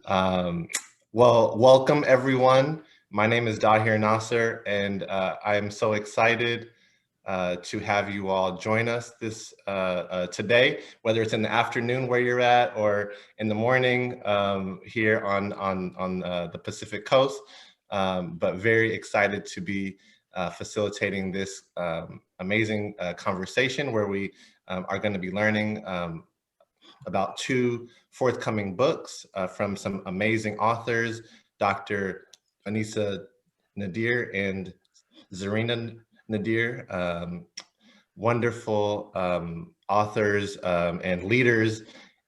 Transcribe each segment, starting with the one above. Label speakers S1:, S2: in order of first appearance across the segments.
S1: Um, well, welcome everyone. My name is Dahir Nasser, and I am so excited to have you all join us today, whether it's in the afternoon where you're at or in the morning here on the Pacific Coast. But very excited to be facilitating this amazing conversation where we are going to be learning about two forthcoming books from some amazing authors, Dr. Aneesah Nadir and Zarinah Nadir, wonderful authors and leaders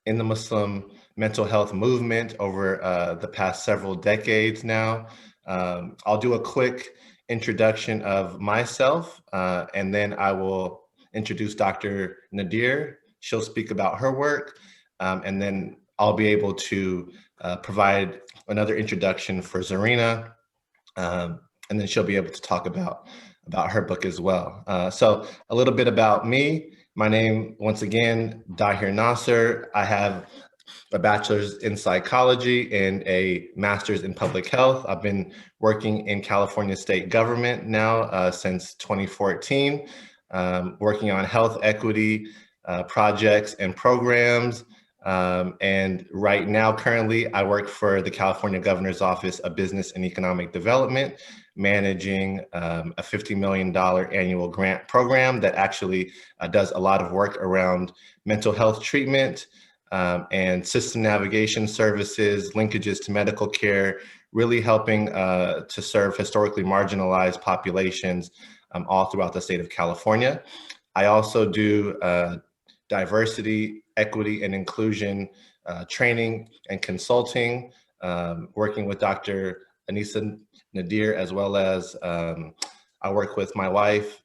S1: in the Muslim mental health movement over the past several decades now. I'll do a quick introduction of myself, and then I will introduce Dr. Nadir. She'll speak about her work, and then I'll be able to provide another introduction for Zarinah, and then she'll be able to talk about her book as well. So a little bit about me. My name, once again, Dahir Nasser. I have a bachelor's in psychology and a master's in public health. I've been working in California state government now since 2014, working on health equity projects and programs. And right now, currently, I work for the California Governor's Office of Business and Economic Development, managing a $50 million annual grant program that actually does a lot of work around mental health treatment and system navigation services, linkages to medical care, really helping to serve historically marginalized populations all throughout the state of California. I also do diversity, equity, and inclusion training and consulting, working with Dr. Aneesah Nadir, as well as I work with my wife,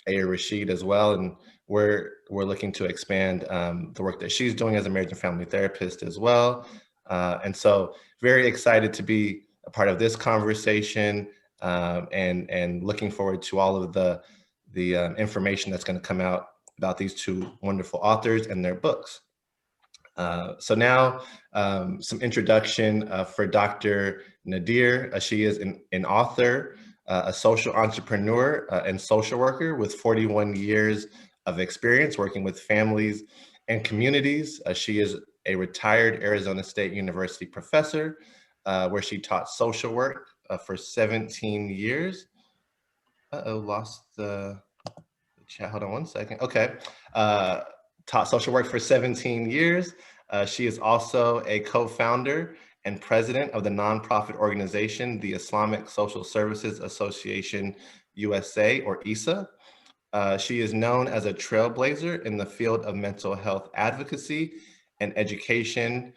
S1: Aya Rashid, as well, and we're looking to expand the work that she's doing as a marriage and family therapist as well. And so very excited to be a part of this conversation and looking forward to all of the information that's going to come out about these two wonderful authors and their books. So now some introduction for Dr. Nadir. She is an author, a social entrepreneur and social worker with 41 years of experience working with families and communities. She is a retired Arizona State University professor where she taught social work for 17 years. Lost the chat, hold on one second. Okay, taught social work for 17 years. She is also a co-founder and president of the nonprofit organization, the Islamic Social Services Association USA, or ISA. She is known as a trailblazer in the field of mental health advocacy and education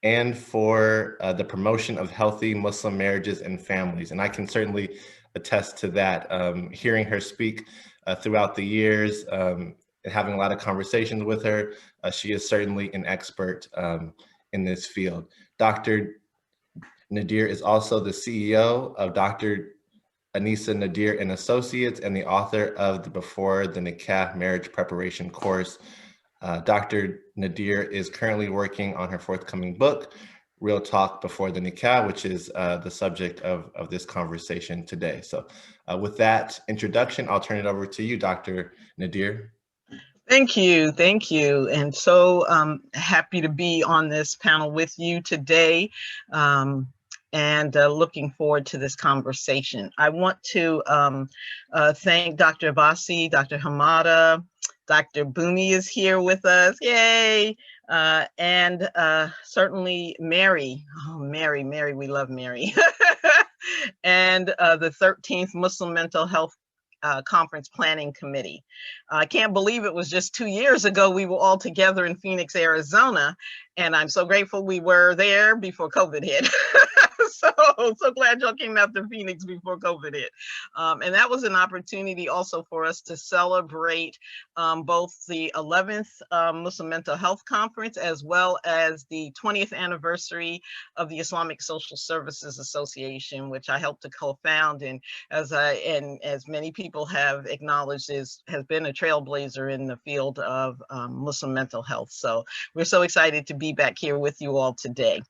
S1: and for the promotion of healthy Muslim marriages and families. And I can certainly attest to that. Hearing her speak throughout the years and having a lot of conversations with her, she is certainly an expert in this field. Dr. Nadir is also the CEO of Dr. Aneesah Nadir and Associates and the author of the Before the Nikah Marriage Preparation course. Dr. Nadir is currently working on her forthcoming book, Real Talk Before the Nikah, which is the subject of this conversation today. So with that introduction, I'll turn it over to you, Dr. Nadir.
S2: Thank you. And so happy to be on this panel with you today. And looking forward to this conversation. I want to thank Dr. Abbasi, Dr. Hamada, Dr. Bumi is here with us, yay! And certainly Mary, Mary, we love Mary. And the 13th Muslim Mental Health Conference Planning Committee. I can't believe it was just 2 years ago we were all together in Phoenix, Arizona, and I'm so grateful we were there before COVID hit. So glad y'all came out to Phoenix before COVID hit. And that was an opportunity also for us to celebrate both the 11th Muslim Mental Health Conference as well as the 20th anniversary of the Islamic Social Services Association, which I helped to co-found, and as many people have acknowledged, has been a trailblazer in the field of Muslim mental health. So we're so excited to be back here with you all today.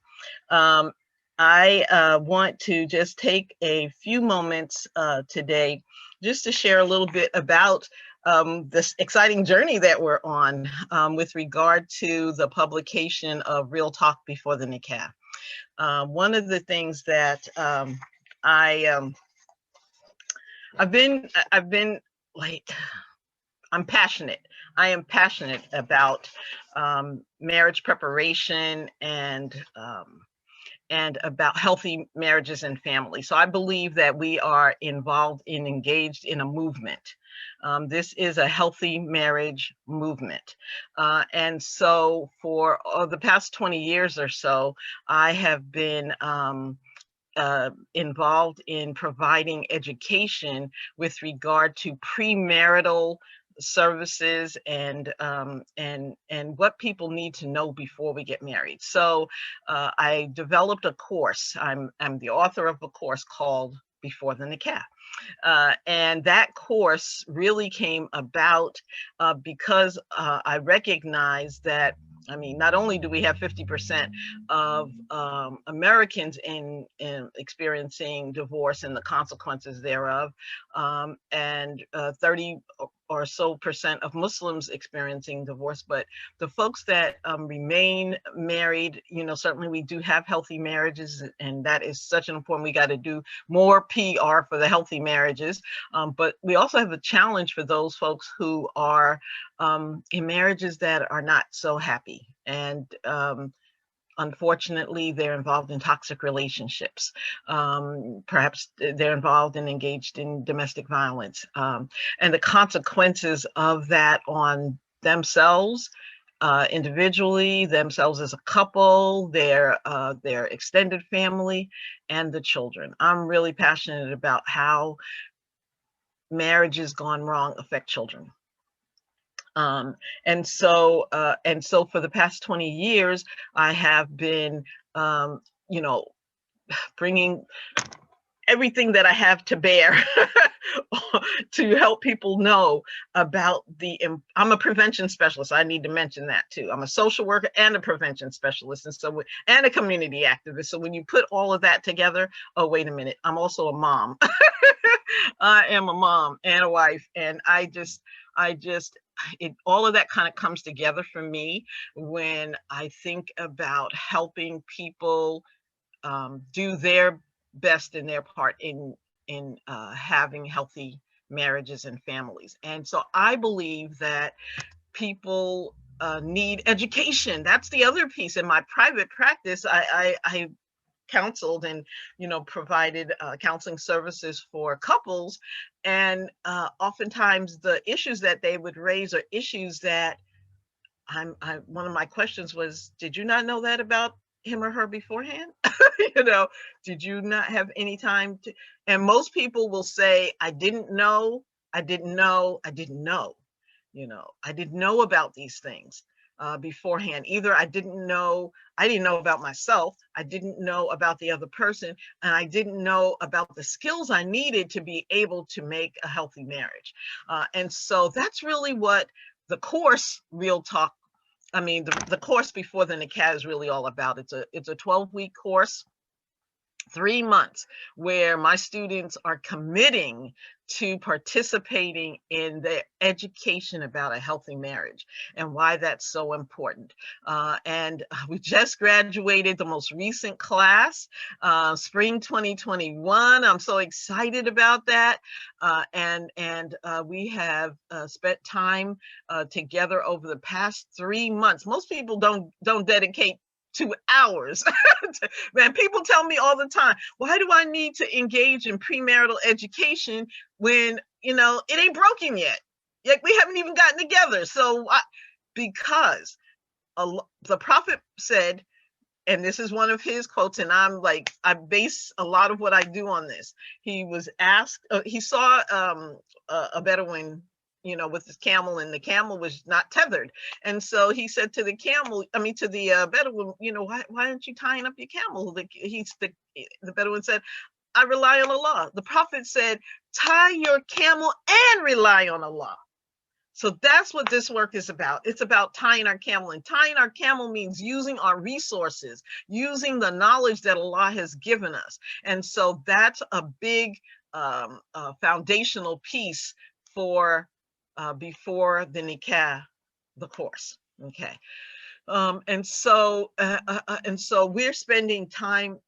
S2: I want to just take a few moments today just to share a little bit about this exciting journey that we're on with regard to the publication of Real Talk Before the Nikah. One of the things that I've been like, I'm passionate. I am passionate about marriage preparation and about healthy marriages and families. So I believe that we are involved and engaged in a movement. This is a healthy marriage movement. And so for the past 20 years or so, I have been involved in providing education with regard to premarital services and what people need to know before we get married. So I developed a course. I'm the author of a course called Before the Nikah. And that course really came about because I recognize that, I mean, not only do we have 50% of Americans in experiencing divorce and the consequences thereof, and 30 or so percent of Muslims experiencing divorce, but the folks that remain married, you know, certainly we do have healthy marriages, and that is such an important, we got to do more PR for the healthy marriages. But we also have a challenge for those folks who are in marriages that are not so happy. And unfortunately, they're involved in toxic relationships. Perhaps they're involved and engaged in domestic violence. And the consequences of that on themselves, individually, themselves as a couple, their extended family, and the children. I'm really passionate about how marriages gone wrong affect children. And so for the past 20 years, I have been, you know, bringing everything that I have to bear to help people know about I'm a prevention specialist. I need to mention that too. I'm a social worker and a prevention specialist, and a community activist. So when you put all of that together, oh, wait a minute, I'm also a mom. I am a mom and a wife, and all of that kind of comes together for me when I think about helping people do their best in their part in having healthy marriages and families. And so I believe that people need education. That's the other piece. In my private practice, I counseled and, you know, provided counseling services for couples, and oftentimes the issues that they would raise are issues that one of my questions was, did you not know that about him or her beforehand? You know, did you not have any time to? And most people will say, I didn't know, I didn't know, I didn't know. You know, I didn't know about these things beforehand. Either I didn't know about myself, I didn't know about the other person, and I didn't know about the skills I needed to be able to make a healthy marriage. And so that's really what the course Real Talk, I mean, the course Before the Nikah is really all about. It's a 12-week course, 3 months, where my students are committing to participating in the education about a healthy marriage and why that's so important. And we just graduated the most recent class, spring 2021. I'm so excited about that. And we have spent time together over the past 3 months. Most people don't dedicate 2 hours. Man, people tell me all the time, why do I need to engage in premarital education when, you know, it ain't broken yet? Like, we haven't even gotten together. So because the prophet said, and this is one of his quotes, and I base a lot of what I do on this. He was asked, he saw a Bedouin, you know, with his camel, and the camel was not tethered. And so he said to the Bedouin, you know, why aren't you tying up your camel? The Bedouin said, I rely on Allah. The prophet said, tie your camel and rely on Allah. So that's what this work is about. It's about tying our camel, and tying our camel means using our resources, using the knowledge that Allah has given us. And so that's a big foundational piece for before the Nikah, the course. Okay. And so we're spending time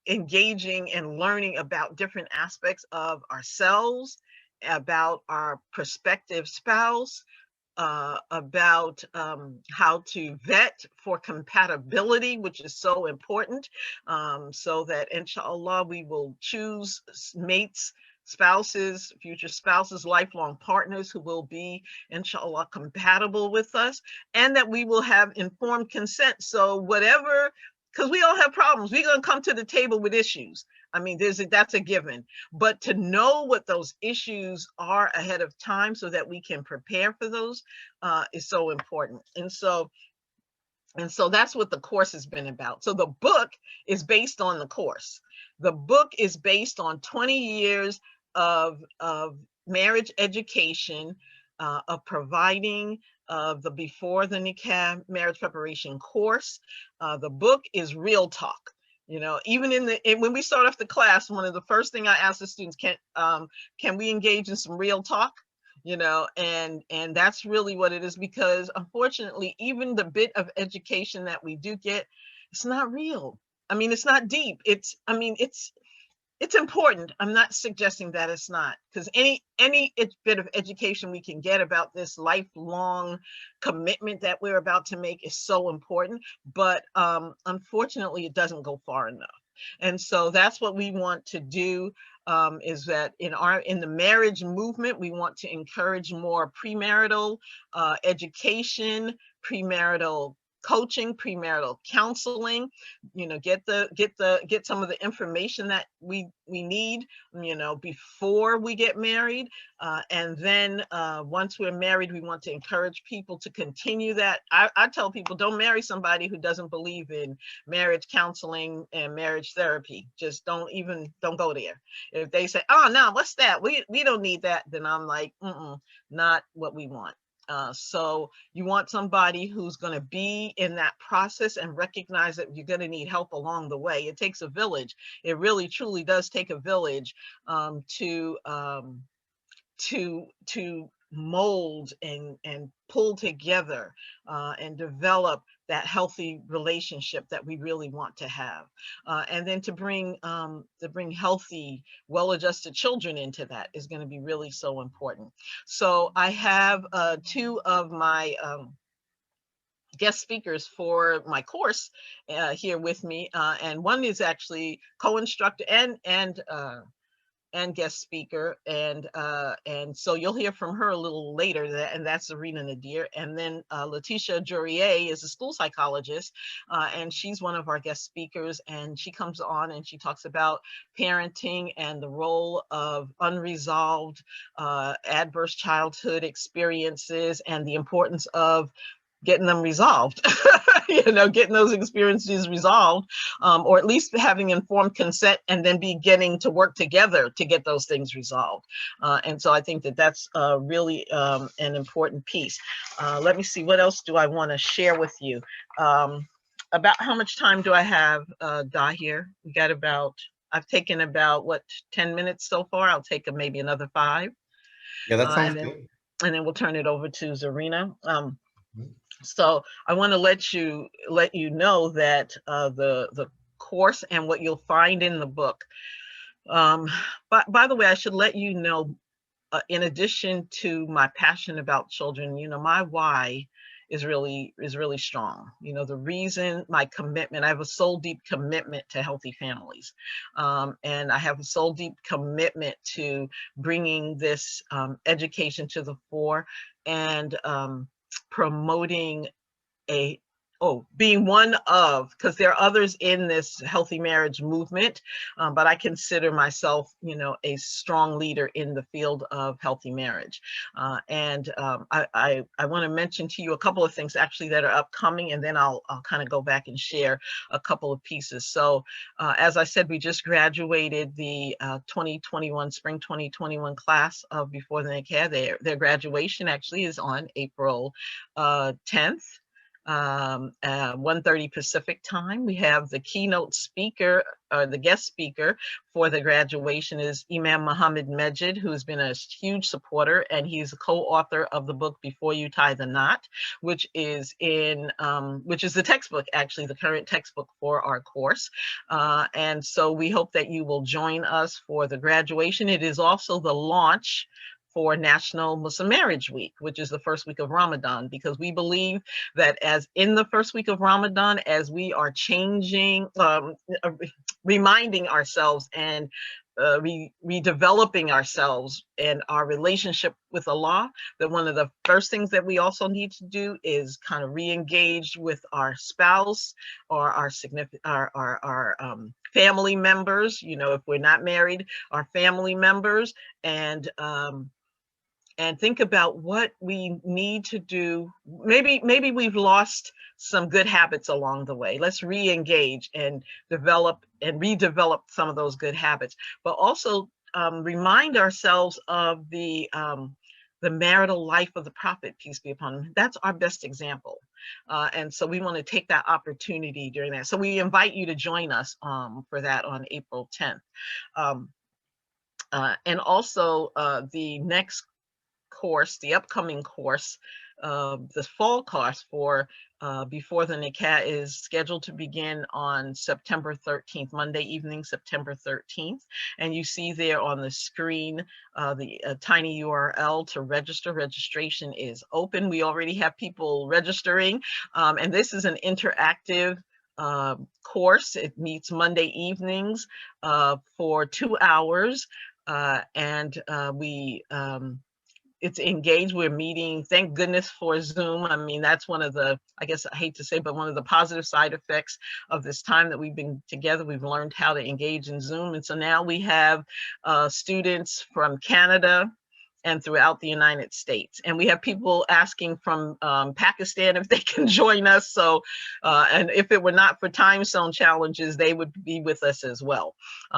S2: engaging and learning about different aspects of ourselves, about our prospective spouse, about how to vet for compatibility, which is so important, so that inshallah we will choose mates, spouses, future spouses, lifelong partners who will be inshallah compatible with us, and that we will have informed consent. So whatever, because we all have problems, we're going to come to the table with issues. I mean, that's a given, but to know what those issues are ahead of time so that we can prepare for those is so important. And so that's what the course has been about. So the book is based on the course. The book is based on 20 years of marriage education, of providing the before the Nikah marriage preparation course. The book is real talk. You know, even when we start off the class, one of the first thing I ask the students, can we engage in some real talk? You know, and that's really what it is, because unfortunately, even the bit of education that we do get, it's not real. I mean, it's not deep. It's important. I'm not suggesting that it's not, because any bit of education we can get about this lifelong commitment that we're about to make is so important, but unfortunately it doesn't go far enough. And so that's what we want to do, is that in the marriage movement, we want to encourage more premarital education, premarital coaching, premarital counseling, you know, get some of the information that we need, you know, before we get married. And then once we're married, we want to encourage people to continue that. I tell people, don't marry somebody who doesn't believe in marriage counseling and marriage therapy. Just don't go there. If they say, oh no, what's that? We don't need that. Then I'm like, not what we want. So you want somebody who's going to be in that process and recognize that you're going to need help along the way. It takes a village. It really, truly does take a village to mold and pull together and develop that healthy relationship that we really want to have, and then to bring healthy, well-adjusted children into that is going to be really so important. So I have two of my guest speakers for my course here with me, and one is actually co-instructor and guest speaker, and so you'll hear from her a little later, and that's Zarinah Nadir. And then Letitia Jurier is a school psychologist, and she's one of our guest speakers, and she comes on and she talks about parenting and the role of unresolved adverse childhood experiences and the importance of getting them resolved, you know, getting those experiences resolved, or at least having informed consent, and then beginning to work together to get those things resolved. And so I think that that's really an important piece. Let me see, what else do I want to share with you? About how much time do I have, Dahir? We got about, I've taken about, what, 10 minutes so far? I'll take maybe another 5.
S1: Yeah, that sounds good.
S2: And then we'll turn it over to Zarinah. So I want to let you know that the course and what you'll find in the book. But by the way, I should let you know, in addition to my passion about children, you know, my why is really strong. You know, the reason, my commitment, I have a soul deep commitment to healthy families, and I have a soul deep commitment to bringing this education to the fore and promoting a being one of, because there are others in this healthy marriage movement, but I consider myself, a strong leader in the field of healthy marriage. I want to mention to you a couple of things actually that are upcoming, and then I'll kind of go back and share a couple of pieces. So as I said, we just graduated the 2021, spring 2021 class of Before the Nikah. Their graduation actually is on April 10th. 1:30 Pacific time. We have the keynote speaker, the guest speaker for the graduation is Imam Muhammad Majid, who's been a huge supporter, and he's a co-author of the book Before You Tie the Knot, which is the textbook, actually, the current textbook for our course. And so we hope that you will join us for the graduation. It is also the launch for National Muslim Marriage Week, which is the first week of Ramadan, because we believe that as in the first week of Ramadan, as we are changing, reminding ourselves and redeveloping ourselves and our relationship with Allah, that one of the first things that we also need to do is kind of re-engage with our spouse or our family members, if we're not married, our family members, and think about what we need to do. Maybe we've lost some good habits along the way. Let's re-engage and develop and redevelop some of those good habits, but also remind ourselves of the marital life of the Prophet, peace be upon him. That's our best example. And so we want to take that opportunity during that. So we invite you to join us for that on April 10th. And also the next course, the upcoming course, the fall course for Before the Nikah is scheduled to begin on September 13th, Monday evening, September 13th. And you see there on the screen the tiny URL to register. Registration is open. We already have people registering, and this is an interactive course. It meets Monday evenings for 2 hours, and it's engaged. We're meeting, thank goodness for Zoom. I mean, that's one of the, I guess I hate to say, but one of the positive side effects of this time that we've been together. We've learned how to engage in Zoom. And so now we have students from Canada and throughout the United States. And we have people asking from Pakistan if they can join us. So, and if it were not for time zone challenges, they would be with us as well.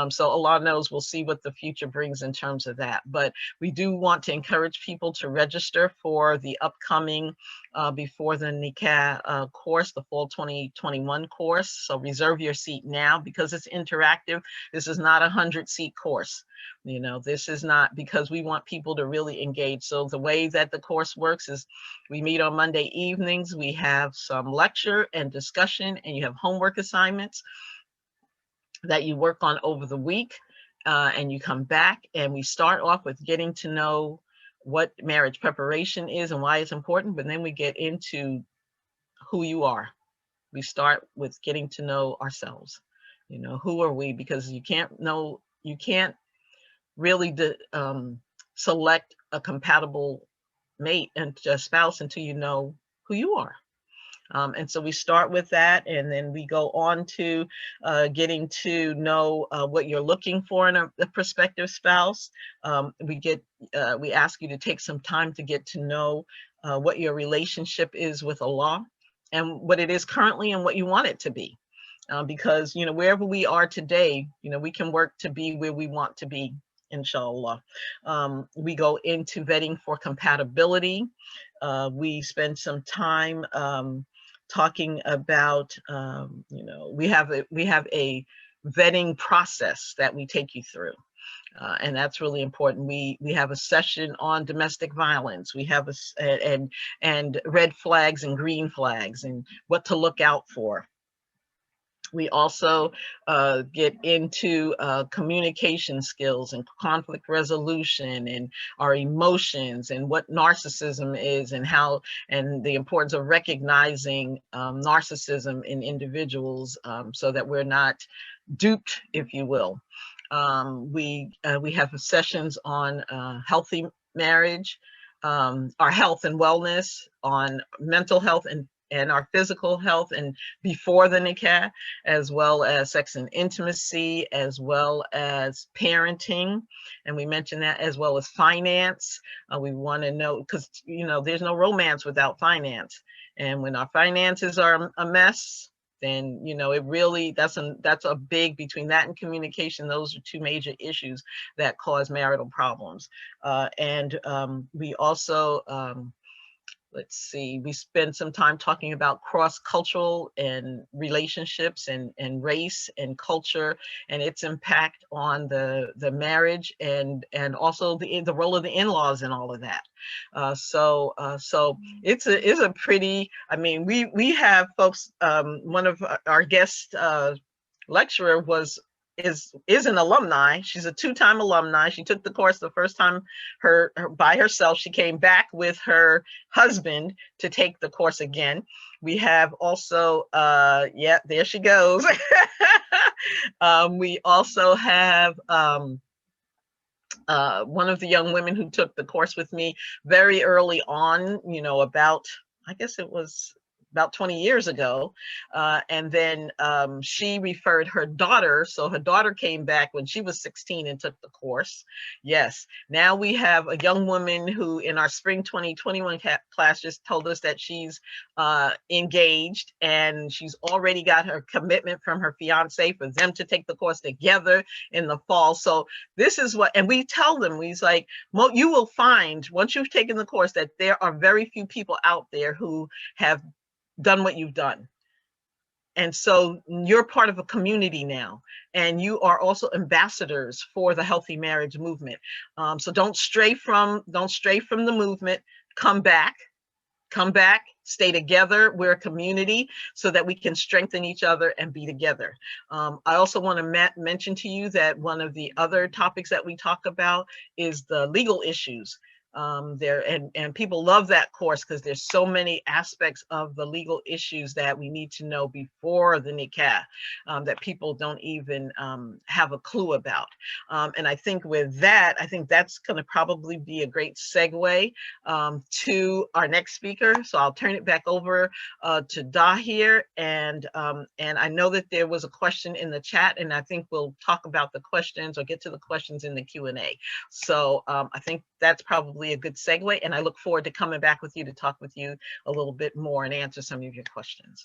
S2: So Allah knows, we'll see what the future brings in terms of that. But we do want to encourage people to register for the upcoming Before the Nikah course, the fall 2021 course. So reserve your seat now, because it's interactive. This is not a 100-seat course. This is not, because we want people to really engage. So the way that the course works is we meet on Monday evenings, we have some lecture and discussion, and you have homework assignments that you work on over the week, and you come back, and we start off with getting to know what marriage preparation is and why it's important, but then we get into who you are. We start with getting to know ourselves. Who are we? Because you can't really select a compatible mate and a spouse until you know who you are. And so we start with that, and then we go on to getting to know what you're looking for in a prospective spouse. We ask you to take some time to get to know what your relationship is with Allah, and what it is currently and what you want it to be. Because, wherever we are today, we can work to be where we want to be, inshallah. We go into vetting for compatibility. We spend some time talking about, we have a vetting process that we take you through. And that's really important. We have a session on domestic violence. We have and red flags and green flags and what to look out for. We also get into communication skills and conflict resolution and our emotions and what narcissism is and the importance of recognizing narcissism in individuals so that we're not duped, if you will. We have sessions on healthy marriage, our health and wellness, on mental health and and our physical health and before the nikah, as well as sex and intimacy, as well as parenting. And we mentioned that, as well as finance. We want to know, because, you know, there's no romance without finance. And when our finances are a mess, then, you know, it really, that's a big, between that and communication, those are two major issues that cause marital problems. We also, let's see, we spend some time talking about cross-cultural and relationships and race and culture and its impact on the marriage, and also the role of the in-laws and all of that. So it's a pretty, I mean, we have folks, one of our guest lecturer is an alumni. She's a two-time alumni. She took the course the first time by herself. She came back with her husband to take the course again. We have also, yeah, there she goes. We also have one of the young women who took the course with me very early on, you know, about, I guess it was about 20 years ago. And then she referred her daughter. So her daughter came back when she was 16 and took the course. Yes. Now we have a young woman who in our spring 2021 class just told us that she's engaged, and she's already got her commitment from her fiance for them to take the course together in the fall. So this is what, and we tell them, we's like, you will find once you've taken the course that there are very few people out there who have done what you've done. And so you're part of a community now, and you are also ambassadors for the healthy marriage movement. So don't stray from the movement. Come back, stay together. We're a community so that we can strengthen each other and be together. I also want to mention to you that one of the other topics that we talk about is the legal issues. And people love that course because there's so many aspects of the legal issues that we need to know before the nikah that people don't even have a clue about. And I think with that, I think that's going to probably be a great segue to our next speaker. So I'll turn it back over to Dahir. And I know that there was a question in the chat, and I think we'll talk about the questions or get to the questions in the Q&A. So I think that's probably a good segue, and I look forward to coming back with you to talk with you a little bit more and answer some of your questions.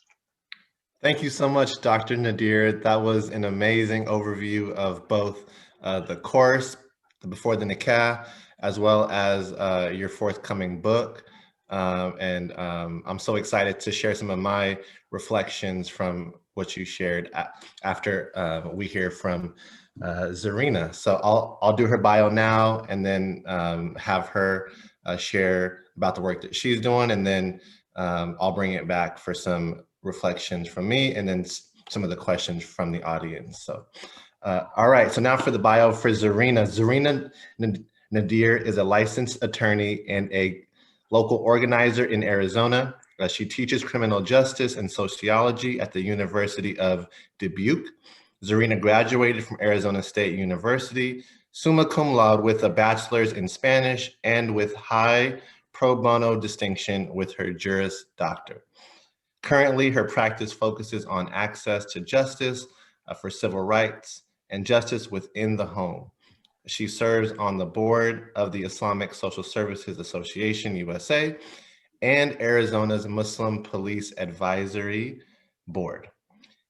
S1: Thank you so much, Dr. Nadir. That was an amazing overview of both the course, Before the Nikah, as well as your forthcoming book. I'm so excited to share some of my reflections from what you shared after we hear from Zarinah. So I'll do her bio now, and then have her share about the work that she's doing, and then I'll bring it back for some reflections from me, and then some of the questions from the audience. So, all right. So now for the bio for Zarinah. Zarinah Nadir is a licensed attorney and a local organizer in Arizona. She teaches criminal justice and sociology at the University of Dubuque. Zarinah graduated from Arizona State University, summa cum laude with a bachelor's in Spanish and with high pro bono distinction with her Juris Doctor. Currently, her practice focuses on access to justice for civil rights and justice within the home. She serves on the board of the Islamic Social Services Association, USA, and Arizona's Muslim Police Advisory Board.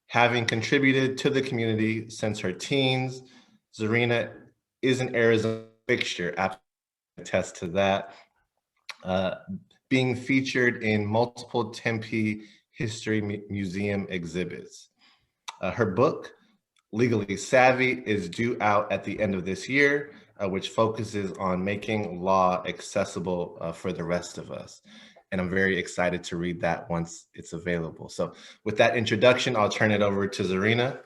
S1: Having contributed to the community since her teens, Zarinah is an Arizona fixture, absolutely attest to that, being featured in multiple Tempe History Museum exhibits. Her book, Legally Savvy, is due out at the end of this year, which focuses on making law accessible for the rest of us. And I'm very excited to read that once it's available. So with that introduction, I'll turn it over to Zarinah.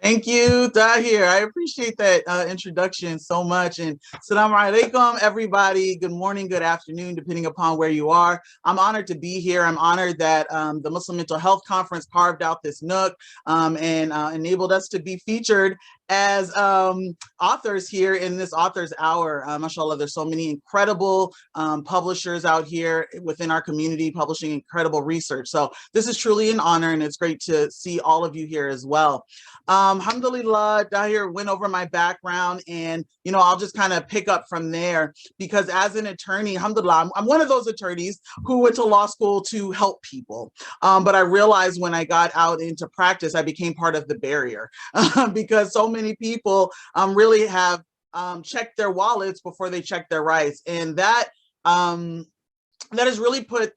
S3: Thank you, Dahir. I appreciate that introduction so much. And Assalamu alaikum, everybody. Good morning, good afternoon, depending upon where you are. I'm honored to be here. I'm honored that the Muslim Mental Health Conference carved out this nook and enabled us to be featured as authors here in this author's hour. Mashallah, there's so many incredible publishers out here within our community publishing incredible research. So this is truly an honor, and it's great to see all of you here as well. Alhamdulillah, Dahir went over my background, and I'll just kind of pick up from there, because as an attorney, alhamdulillah, I'm one of those attorneys who went to law school to help people. But I realized when I got out into practice, I became part of the barrier because so many people really have checked their wallets before they check their rights. And that has really put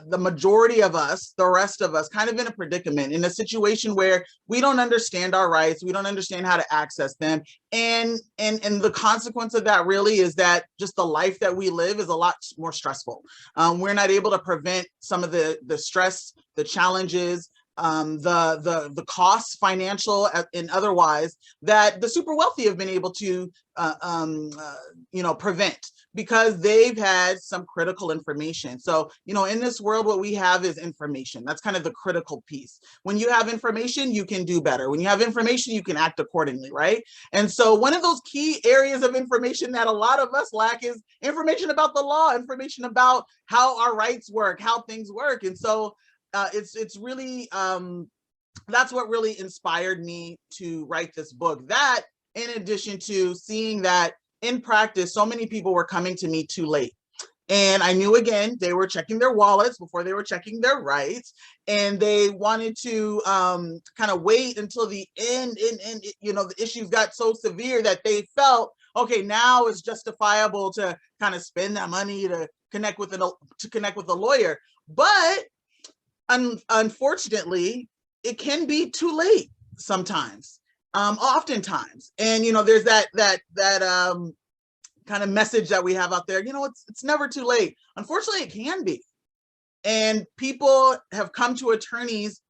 S3: the majority of us, the rest of us, kind of in a predicament, in a situation where we don't understand our rights, we don't understand how to access them, and the consequence of that really is that just the life that we live is a lot more stressful. We're not able to prevent some of the stress, the challenges, the costs, financial and otherwise, that the super wealthy have been able to prevent, because they've had some critical information. So, in this world, what we have is information. That's kind of the critical piece. When you have information, you can do better. When you have information, you can act accordingly, right? And so one of those key areas of information that a lot of us lack is information about the law, information about how our rights work, how things work. And so it's really, that's what really inspired me to write this book. That, in addition to seeing that in practice, so many people were coming to me too late. And I knew, again, they were checking their wallets before they were checking their rights. And they wanted to kind of wait until the end. And the issues got so severe that they felt, okay, now it's justifiable to kind of spend that money to connect with a lawyer. But unfortunately, it can be too late sometimes. Oftentimes, and there's that kind of message that we have out there. It's never too late. Unfortunately, it can be, and people have come to attorneys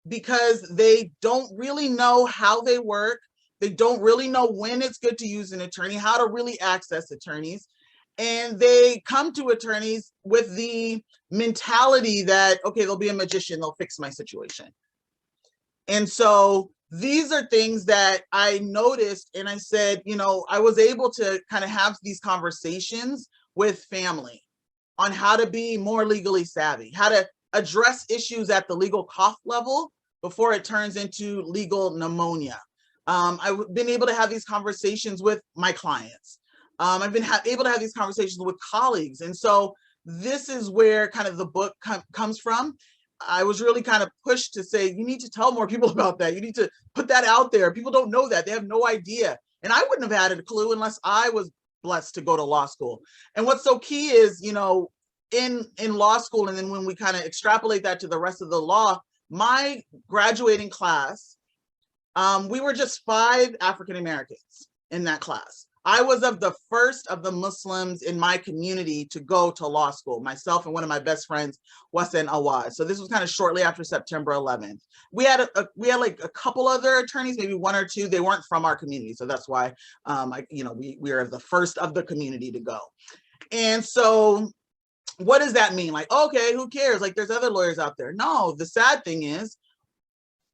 S3: because they don't really know how they work. They don't really know when it's good to use an attorney, how to really access attorneys, and they come to attorneys with the mentality that, okay, they'll be a magician, they'll fix my situation. And so these are things that I noticed, and I said, I was able to kind of have these conversations with family on how to be more legally savvy, how to address issues at the legal cough level before it turns into legal pneumonia. I've been able to have these conversations with my clients. I've been able to have these conversations with colleagues. And so this is where kind of the book comes from. I was really kind of pushed to say, you need to tell more people about that. You need to put that out there. People don't know that. They have no idea. And I wouldn't have had a clue unless I was blessed to go to law school. And what's so key is, in law school, and then when we kind of extrapolate that to the rest of the law, my graduating class, we were just 5 African Americans in that class. I was of the first of the Muslims in my community to go to law school, myself and one of my best friends, Wasan Awad. So this was kind of shortly after September 11th. We had like a couple other attorneys, maybe 1 or 2. They weren't from our community. So that's why, we are the first of the community to go. And so what does that mean? Like, okay, who cares? Like, there's other lawyers out there. No, the sad thing is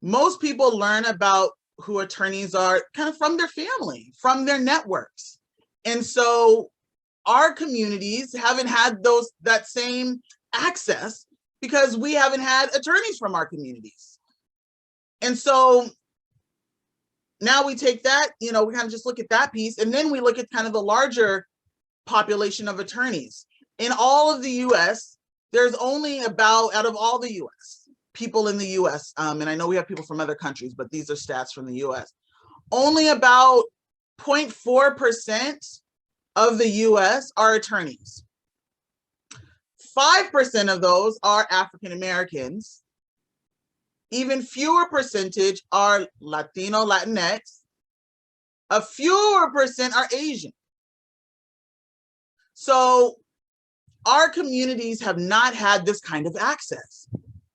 S3: most people learn about who attorneys are kind of from their family, from their networks. And so our communities haven't had that same access because we haven't had attorneys from our communities. And so now we take that, we kind of just look at that piece, and then we look at kind of the larger population of attorneys. In all of the US, there's only about, out of all the US, people in the US, and I know we have people from other countries, but these are stats from the US, only about 0.4% of the US are attorneys. 5% of those are African Americans. Even fewer percentage are Latino, Latinx. A fewer percent are Asian. So our communities have not had this kind of access.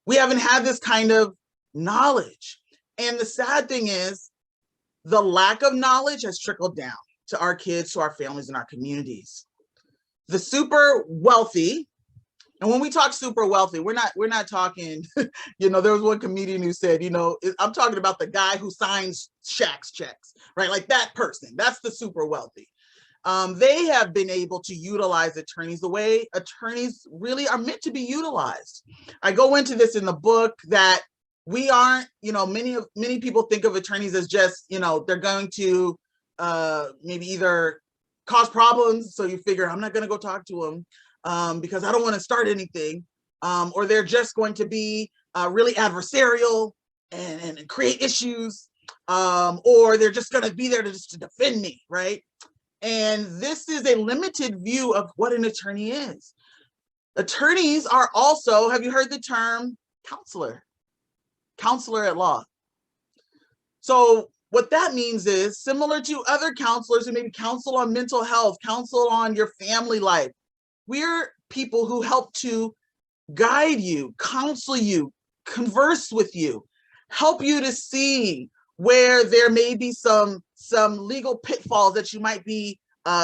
S3: We haven't had this kind of knowledge. And the sad thing is, the lack of knowledge has trickled down to our kids, to our families, and our communities. The super wealthy, and when we talk super wealthy, we're not talking, you know, there was one comedian who said, you know, I'm talking about the guy who signs Shaq's checks, right? Like that person, that's the super wealthy. They have been able to utilize attorneys the way attorneys really are meant to be utilized. I go into this in the book that we aren't, you know, many people think of attorneys as just, you know, they're going to maybe either cause problems, so you figure I'm not going to go talk to them because I don't want to start anything, or they're just going to be really adversarial and create issues, or they're just going to be there to just to defend me, right? And this is a limited view of what an attorney is. Attorneys are also, have you heard the term counselor? Counselor at law. So what that means is, similar to other counselors who maybe counsel on mental health, counsel on your family life, we're people who help to guide you, counsel you, converse with you, help you to see where there may be some legal pitfalls that you might be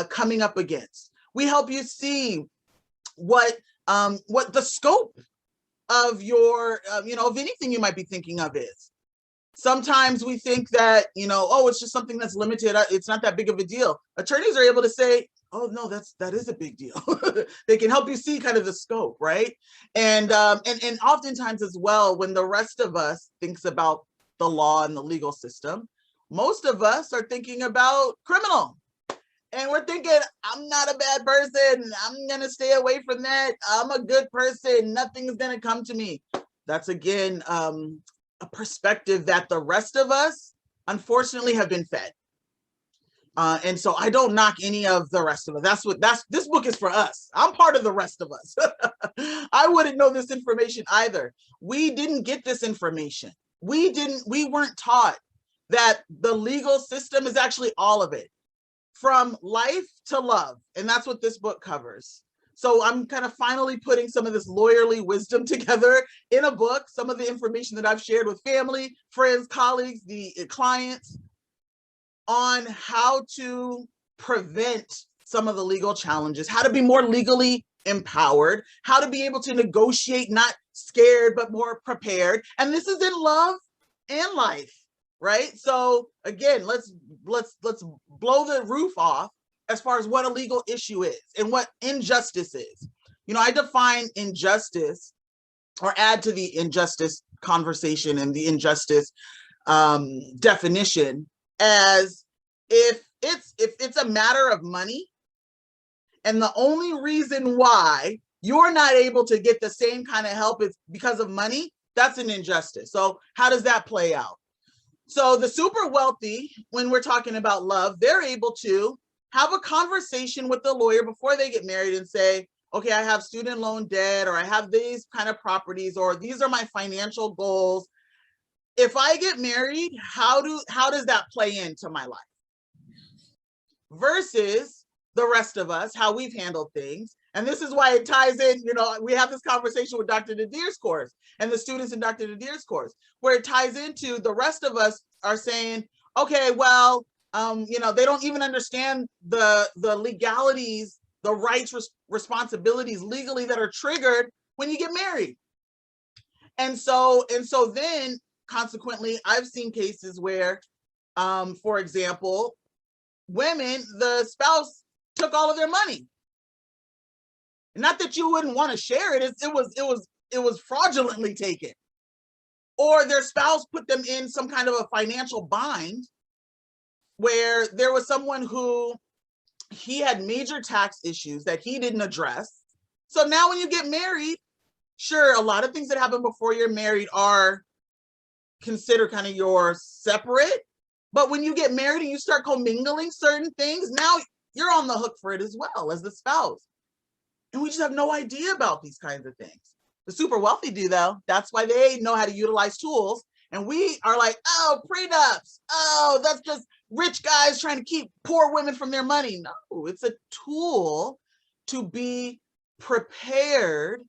S3: coming up against. We help you see what the scope of your, you know, of anything you might be thinking of is. Sometimes we think that, you know, oh, it's just something that's limited. It's not that big of a deal. Attorneys are able to say, oh no, that is a big deal. They can help you see kind of the scope, right? And oftentimes as well, when the rest of us thinks about the law and the legal system, most of us are thinking about criminal. And we're thinking, I'm not a bad person. I'm going to stay away from that. I'm a good person. Nothing's going to come to me. That's, again, a perspective that the rest of us, unfortunately, have been fed. And so I don't knock any of the rest of us. This book is for us. I'm part of the rest of us. I wouldn't know this information either. We didn't get this information. We weren't taught that the legal system is actually all of it, from life to love. And that's what this book covers. So I'm kind of finally putting some of this lawyerly wisdom together in a book, some of the information that I've shared with family, friends, colleagues, the clients, on how to prevent some of the legal challenges, how to be more legally empowered, how to be able to negotiate, not scared, but more prepared. And this is in love and life, right? So again, let's blow the roof off as far as what a legal issue is and what injustice is. You know, I define injustice, or add to the injustice conversation and the injustice definition, as if it's a matter of money, and the only reason why you're not able to get the same kind of help is because of money, that's an injustice. So how does that play out? So the super wealthy, when we're talking about love, they're able to have a conversation with the lawyer before they get married and say, okay, I have student loan debt, or I have these kind of properties, or these are my financial goals. If I get married, how does that play into my life? Versus the rest of us, how we've handled things. And this is why it ties in, you know, we have this conversation with Dr. Nadir's course and the students in Dr. Nadir's course, where it ties into the rest of us are saying, okay, well, you know, they don't even understand the legalities, the rights, responsibilities legally that are triggered when you get married. And so then consequently, I've seen cases where, for example, women, the spouse took all of their money. Not that you wouldn't want to share it, it was fraudulently taken. Or their spouse put them in some kind of a financial bind, where there was someone who, he had major tax issues that he didn't address. So now when you get married, sure, a lot of things that happen before you're married are considered kind of your separate. But when you get married and you start commingling certain things, now you're on the hook for it as well as the spouse. And we just have no idea about these kinds of things. The super wealthy do, though. That's why they know how to utilize tools. And we are like, oh, prenups. Oh, that's just rich guys trying to keep poor women from their money. No, it's a tool to be prepared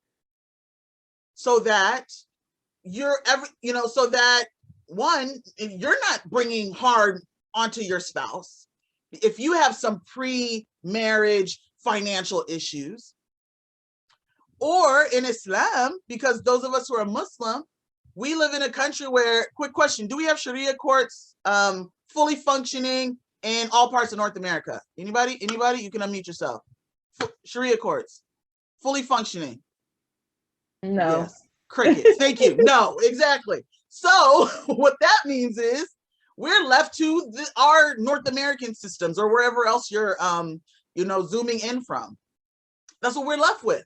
S3: so that so that one, you're not bringing harm onto your spouse. If you have some pre-marriage financial issues, or in Islam, because those of us who are Muslim, we live in a country where, quick question, do we have Sharia courts fully functioning in all parts of North America? Anybody? You can unmute yourself. Sharia courts, fully functioning?
S4: No.
S3: Yes. Crickets. Thank you. No, exactly. So what that means is we're left to our North American systems or wherever else you're, zooming in from. That's what we're left with.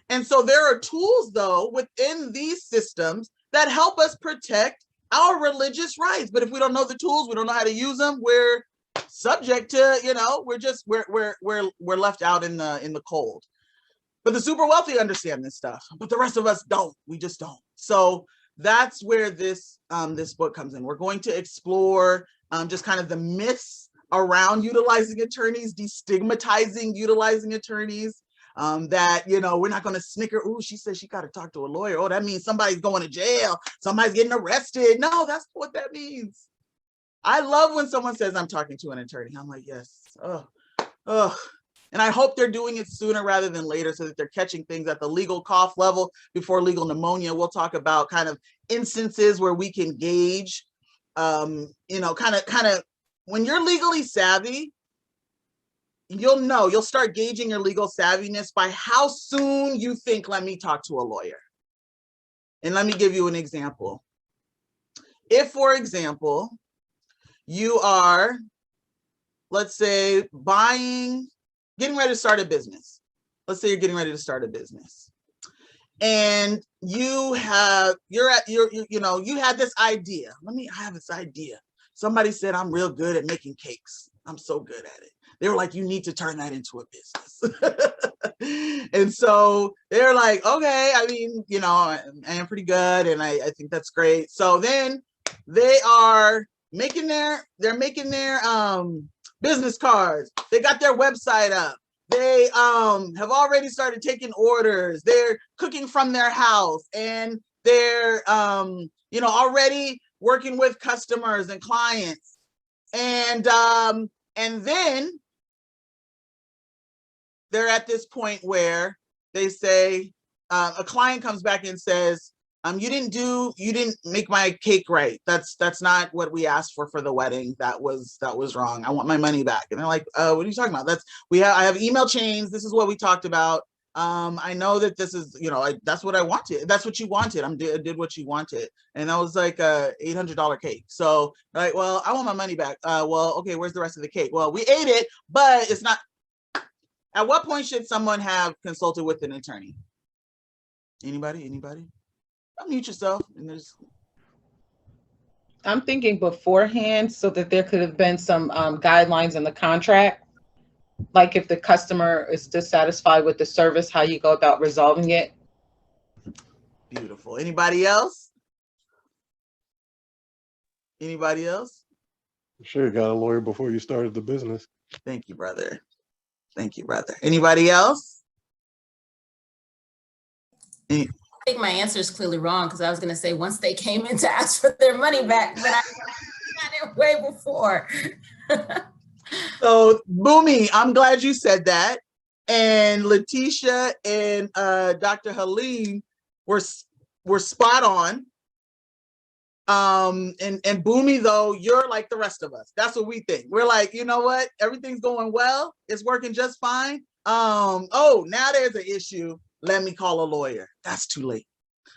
S3: And so there are tools, though, within these systems that help us protect our religious rights. But if we don't know the tools, we don't know how to use them, we're subject to, we're left out in the cold. But the super wealthy understand this stuff, but the rest of us don't. We just don't. So that's where this book comes in. We're going to explore just kind of the myths around utilizing attorneys, destigmatizing utilizing attorneys. That, we're not going to snicker. Oh, she said she got to talk to a lawyer. Oh, that means somebody's going to jail. Somebody's getting arrested. No, that's what that means. I love when someone says I'm talking to an attorney. I'm like, yes. Oh. And I hope they're doing it sooner rather than later so that they're catching things at the legal cough level before legal pneumonia. We'll talk about kind of instances where we can gauge, kind of when you're legally savvy, you'll start gauging your legal savviness by how soon you think, let me talk to a lawyer. And let me give you an example. If, for example, you are, let's say, getting ready to start a business. Let's say you're getting ready to start a business. And you had this idea. I have this idea. Somebody said, I'm real good at making cakes. I'm so good at it. They were like, you need to turn that into a business. And so they're like, okay, I am pretty good. And I think that's great. So then they are making their business cards. They got their website up. They have already started taking orders. They're cooking from their house and they're, already working with customers and clients. And then they're at this point where they say, a client comes back and says, you didn't make my cake right. That's not what we asked for the wedding. That was wrong. I want my money back. And they're like, what are you talking about? I have email chains. This is what we talked about. I know that this is, that's what I wanted. That's what you wanted. I did what you wanted. And that was like a $800 cake. So like, well, I want my money back. Well, okay, where's the rest of the cake? Well, we ate it, but it's not. At what point should someone have consulted with an attorney? Anybody? Unmute yourself.
S4: I'm thinking beforehand so that there could have been some guidelines in the contract. Like if the customer is dissatisfied with the service, how you go about resolving it.
S3: Beautiful. Anybody else?
S5: Sure, got a lawyer before you started the business.
S3: Thank you, brother. Anybody else?
S6: I think my answer is clearly wrong because I was going to say once they came in to ask for their money back, but I got it way before.
S3: So, Boomy, I'm glad you said that. And Letitia and Dr. Halim were spot on. And Boomy, though, you're like the rest of us. That's what we think. We're like, you know what? Everything's going well. It's working just fine. Oh, now there's an issue. Let me call a lawyer. That's too late.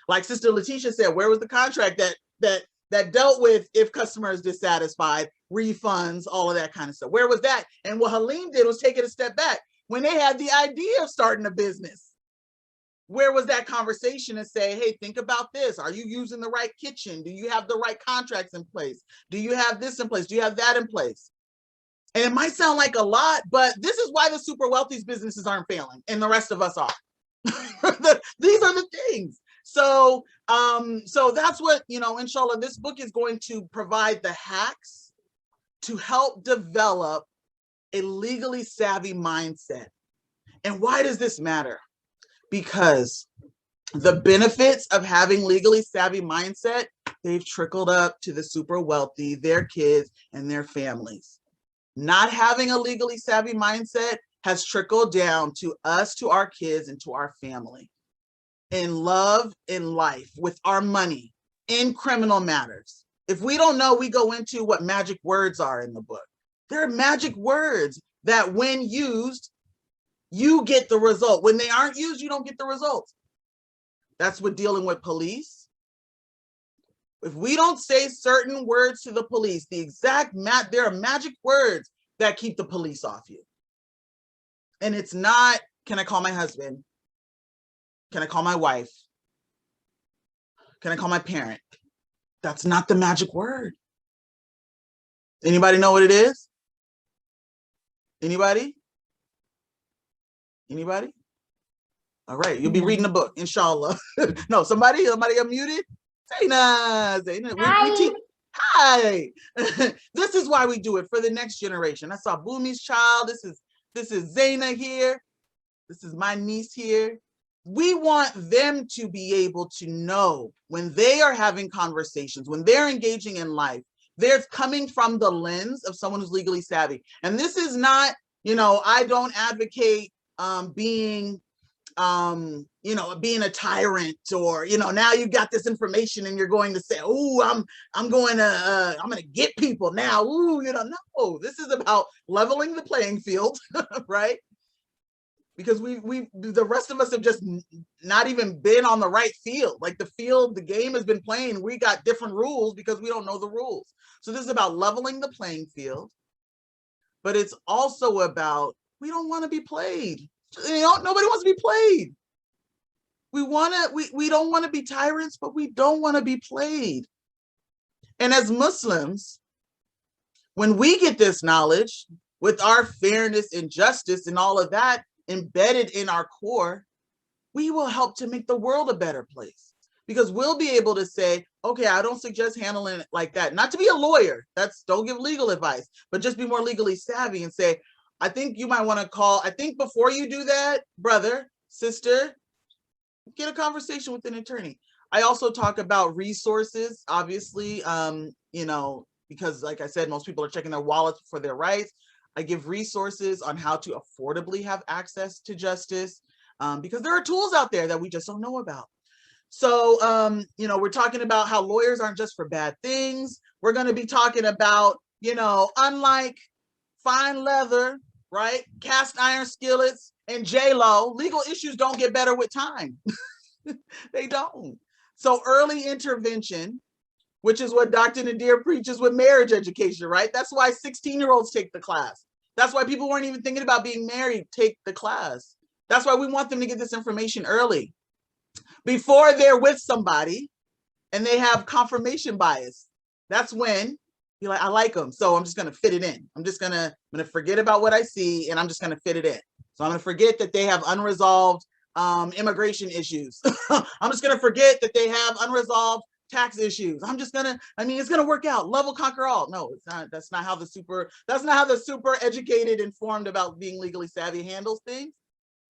S3: Like Sister Letitia said, where was the contract that dealt with if customer is dissatisfied, refunds, all of that kind of stuff? Where was that? And what Halim did was take it a step back. When they had the idea of starting a business, where was that conversation and say, hey, think about this. Are you using the right kitchen? Do you have the right contracts in place? Do you have this in place? Do you have that in place? And it might sound like a lot, but this is why the super wealthy's businesses aren't failing and the rest of us are. These are the things. So that's what, inshallah, this book is going to provide the hacks to help develop a legally savvy mindset. And why does this matter? Because the benefits of having legally savvy mindset they've trickled up to the super wealthy, their kids and their families. Not having a legally savvy mindset has trickled down to us, to our kids, and to our family. In love, in life, with our money, in criminal matters. If we don't know, we go into what magic words are in the book. There are magic words that when used, you get the result. When they aren't used, you don't get the results. That's what dealing with police. If we don't say certain words to the police, there are magic words that keep the police off you. And it's not, can I call my husband? Can I call my wife? Can I call my parent? That's not the magic word. Anybody know what it is? Anybody? Anybody? All right, you'll be reading the book, inshallah. No, somebody unmuted? Zarinah. Hi. This is why we do it, for the next generation. I saw Boomy's child. This is Zainah here. This is my niece here. We want them to be able to know when they are having conversations, when they're engaging in life, they're coming from the lens of someone who's legally savvy. And this is not, I don't advocate being a tyrant, or, now you got this information and you're going to say, oh, I'm going to get people now. Ooh, no, this is about leveling the playing field, right? Because the rest of us have just not even been on the right field. Like the game has been playing. We got different rules because we don't know the rules. So this is about leveling the playing field, but it's also about, we don't want to be played. Nobody wants to be played. We don't want to be tyrants, but we don't want to be played. And as Muslims, when we get this knowledge with our fairness and justice and all of that embedded in our core, we will help to make the world a better place, because we'll be able to say, okay, I don't suggest handling it like that. Not to be a lawyer, don't give legal advice, but just be more legally savvy and say, I think you might want to call, I think before you do that, brother, sister, get a conversation with an attorney. I also talk about resources, obviously, because like I said, most people are checking their wallets for their rights. I give resources on how to affordably have access to justice, because there are tools out there that we just don't know about. So, we're talking about how lawyers aren't just for bad things. We're going to be talking about, unlike fine leather, right? Cast iron skillets and J-Lo, legal issues don't get better with time. They don't. So early intervention, which is what Dr. Nadir preaches with marriage education, right? That's why 16-year-olds take the class. That's why people weren't even thinking about being married, take the class. That's why we want them to get this information early. Before they're with somebody and they have confirmation bias, that's when you're like, I like them, so I'm just gonna fit it in. I'm gonna forget about what I see and I'm just gonna fit it in. So I'm gonna forget that they have unresolved immigration issues. I'm just gonna forget that they have unresolved tax issues. It's gonna work out. Level conquer all. No, it's not. That's not how the super educated, informed about being legally savvy handles things.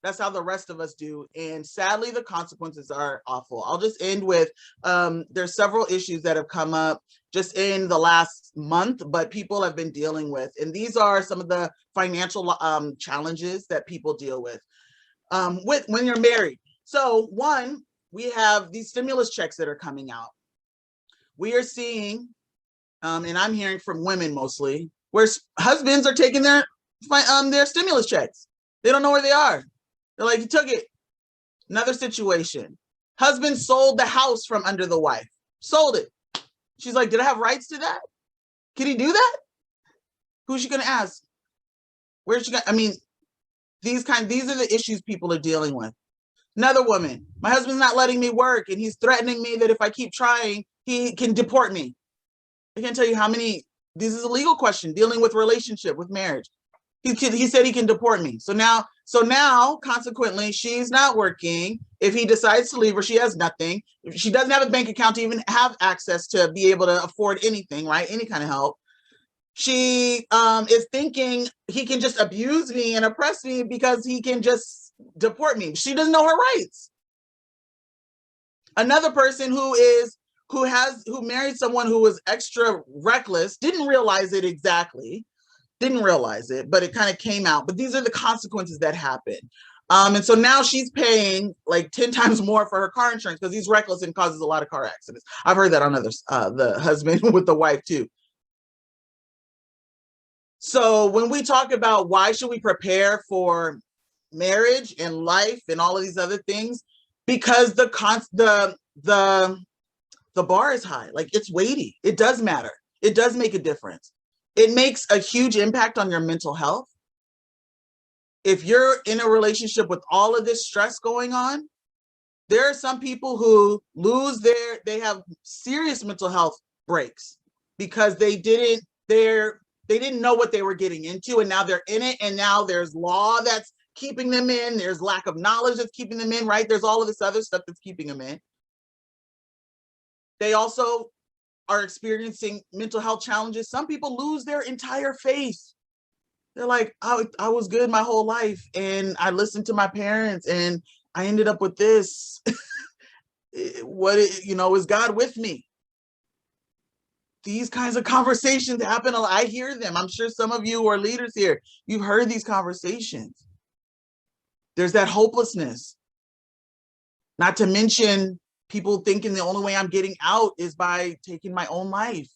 S3: That's how the rest of us do. And sadly, the consequences are awful. I'll just end with, there's several issues that have come up just in the last month, but people have been dealing with. And these are some of the financial challenges that people deal with when you're married. So one, we have these stimulus checks that are coming out. We are seeing, and I'm hearing from women mostly, where husbands are taking their stimulus checks. They don't know where they are. They're like, you took it. Another situation. Husband sold the house from under the wife. Sold it. She's like, did I have rights to that? Can he do that? Who's she gonna ask? Where's she gonna, these are the issues people are dealing with. Another woman, my husband's not letting me work and he's threatening me that if I keep trying, he can deport me. I can't tell you how many, this is a legal question, dealing with relationship, with marriage. He said he can deport me. So now, consequently, she's not working. If he decides to leave her, she has nothing. If she doesn't have a bank account to even have access to be able to afford anything, right? Any kind of help. She is thinking he can just abuse me and oppress me because he can just deport me. She doesn't know her rights. Another person who is who married someone who was extra reckless, didn't realize it exactly, but it kind of came out. But these are the consequences that happen. And so now she's paying like 10 times more for her car insurance because he's reckless and causes a lot of car accidents. I've heard that on others, the husband with the wife too. So when we talk about why should we prepare for marriage and life and all of these other things, because the bar is high, like it's weighty. It does matter. It does make a difference. It makes a huge impact on your mental health. If you're in a relationship with all of this stress going on, there are some people who they have serious mental health breaks because they didn't know what they were getting into, and now they're in it, and now there's law that's keeping them in, there's lack of knowledge that's keeping them in, right? There's all of this other stuff that's keeping them in. They also are experiencing mental health challenges. Some people lose their entire faith. They're like, I was good my whole life, and I listened to my parents, and I ended up with this. Is God with me? These kinds of conversations happen. I hear them. I'm sure some of you are leaders here. You've heard these conversations. There's that hopelessness. Not to mention people thinking the only way I'm getting out is by taking my own life,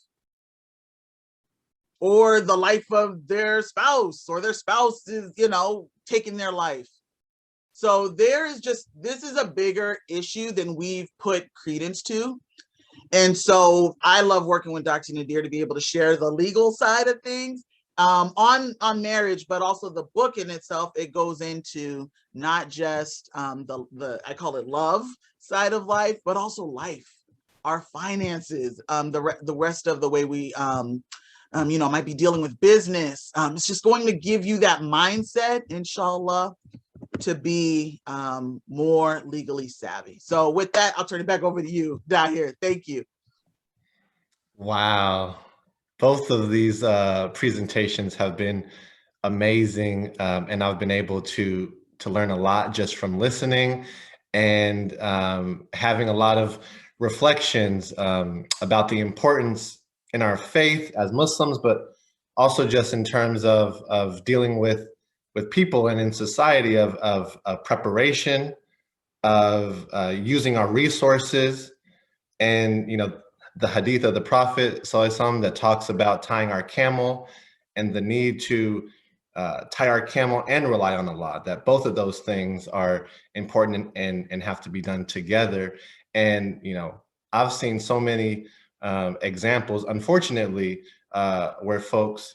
S3: or the life of their spouse, or their spouse is, taking their life. So this is a bigger issue than we've put credence to. And so I love working with Dr. Nadir to be able to share the legal side of things on marriage, but also the book in itself. It goes into not just the I call it love side of life, but also life, our finances, the rest of the way we might be dealing with business. It's just going to give you that mindset, inshallah, to be more legally savvy. So with that, I'll turn it back over to you, Dahir. Thank you.
S1: Wow. Both of these presentations have been amazing, and I've been able to learn a lot just from listening and having a lot of reflections about the importance in our faith as Muslims, but also just in terms of dealing with people and in society of preparation, of using our resources, and the hadith of the Prophet ﷺ that talks about tying our camel and the need to tie our camel and rely on Allah, that both of those things are important and have to be done together. And I've seen so many examples, unfortunately, where folks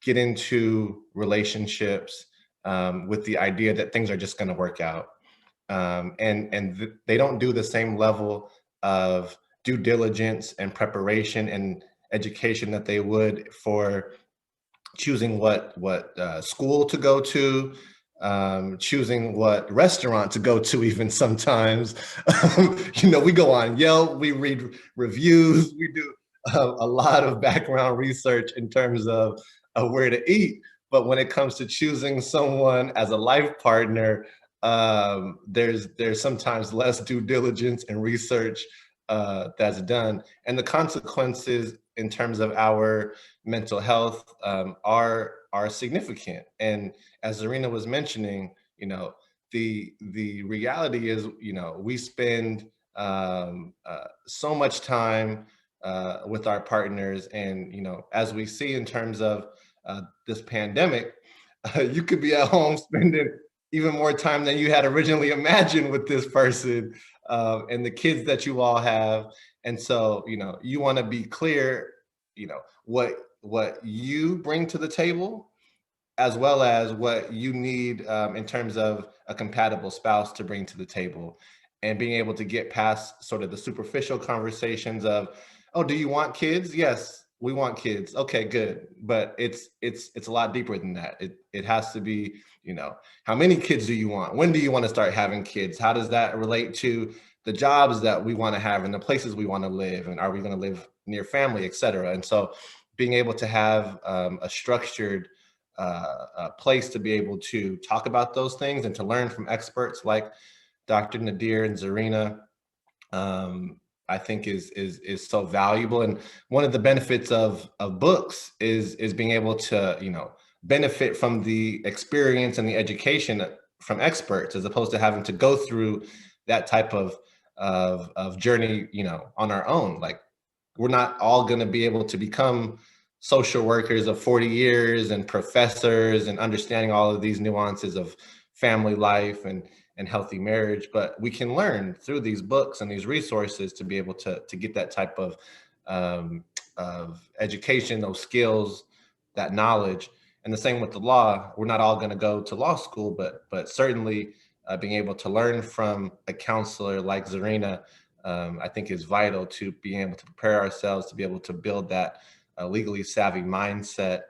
S1: get into relationships with the idea that things are just going to work out, and they don't do the same level of due diligence and preparation and education that they would for choosing what school to go to, choosing what restaurant to go to, even sometimes. We go on Yelp, we read reviews, we do a lot of background research in terms of where to eat. But when it comes to choosing someone as a life partner, there's sometimes less due diligence and research that's done, and the consequences in terms of our mental health are significant. And as Zarinah was mentioning, the reality is, we spend so much time with our partners, and as we see in terms of this pandemic, you could be at home spending even more time than you had originally imagined with this person, and the kids that you all have. And so, you want to be clear, what you bring to the table, as well as what you need in terms of a compatible spouse to bring to the table, and being able to get past sort of the superficial conversations of, oh, do you want kids? Yes, we want kids. Okay, good. But it's a lot deeper than that. It has to be, how many kids do you want? When do you want to start having kids? How does that relate to the jobs that we want to have and the places we want to live? And are we going to live near family, et cetera? And so being able to have a structured place to be able to talk about those things and to learn from experts like Dr. Nadir and Zarinah, I think is so valuable. And one of the benefits of books is being able to, you know, benefit from the experience and the education from experts, as opposed to having to go through that type of journey, you know, on our own. Like, we're not all going to be able to become social workers of 40 years and professors and understanding all of these nuances of family life and healthy marriage, but we can learn through these books and these resources to be able to get that type of education, those skills, that knowledge. And the same with the law. We're not all going to go to law school, but certainly being able to learn from a counselor like Zarinah, I think is vital to being able to prepare ourselves to be able to build that legally savvy mindset,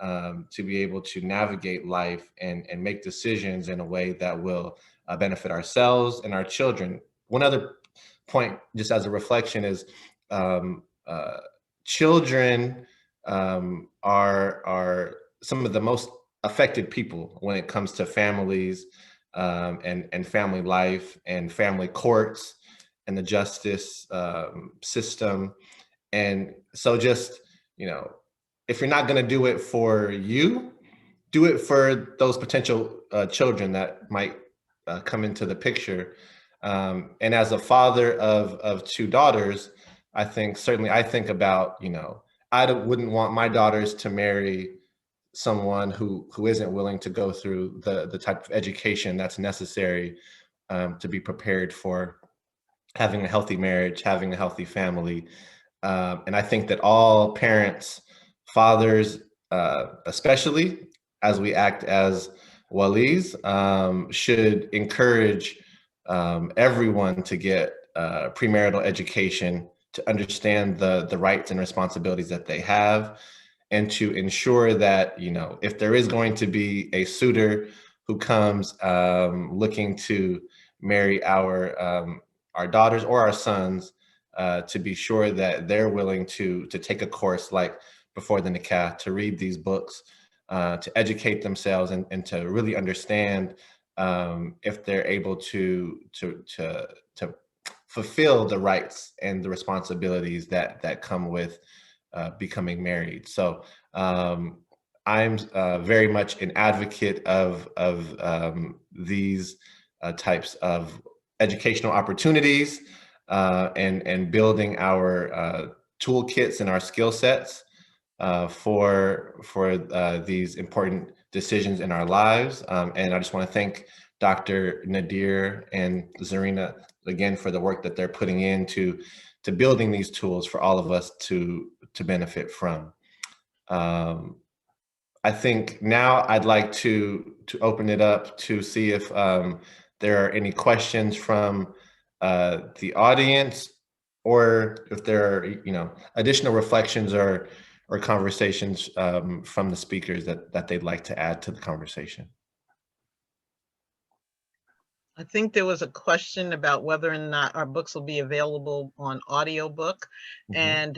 S1: to be able to navigate life and make decisions in a way that will benefit ourselves and our children. One other point, just as a reflection, is children are some of the most affected people when it comes to families, and family life and family courts and the justice system. And so just, you know, if you're not going to do it for you, do it for those potential children that might come into the picture. And as a father of two daughters, I think about, you know, I wouldn't want my daughters to marry someone who isn't willing to go through the type of education that's necessary to be prepared for having a healthy marriage, having a healthy family. And I think that all parents, fathers, especially as we act as walis, should encourage everyone to get premarital education, to understand the rights and responsibilities that they have, and to ensure that, you know, if there is going to be a suitor who comes looking to marry our daughters or our sons, to be sure that they're willing to take a course like before the Nikah, to read these books, to educate themselves and to really understand if they're able to fulfill the rights and the responsibilities that come with becoming married. So I'm very much an advocate of these types of educational opportunities, and building our toolkits and our skill sets for these important decisions in our lives. And I just want to thank Dr. Nadir and Zarinah again for the work that they're putting into building these tools for all of us to benefit from. I think now I'd like to open it up to see if there are any questions from the audience, or if there are, you know, additional reflections or conversations from the speakers that they'd like to add to the conversation.
S2: I think there was a question about whether or not our books will be available on audiobook, and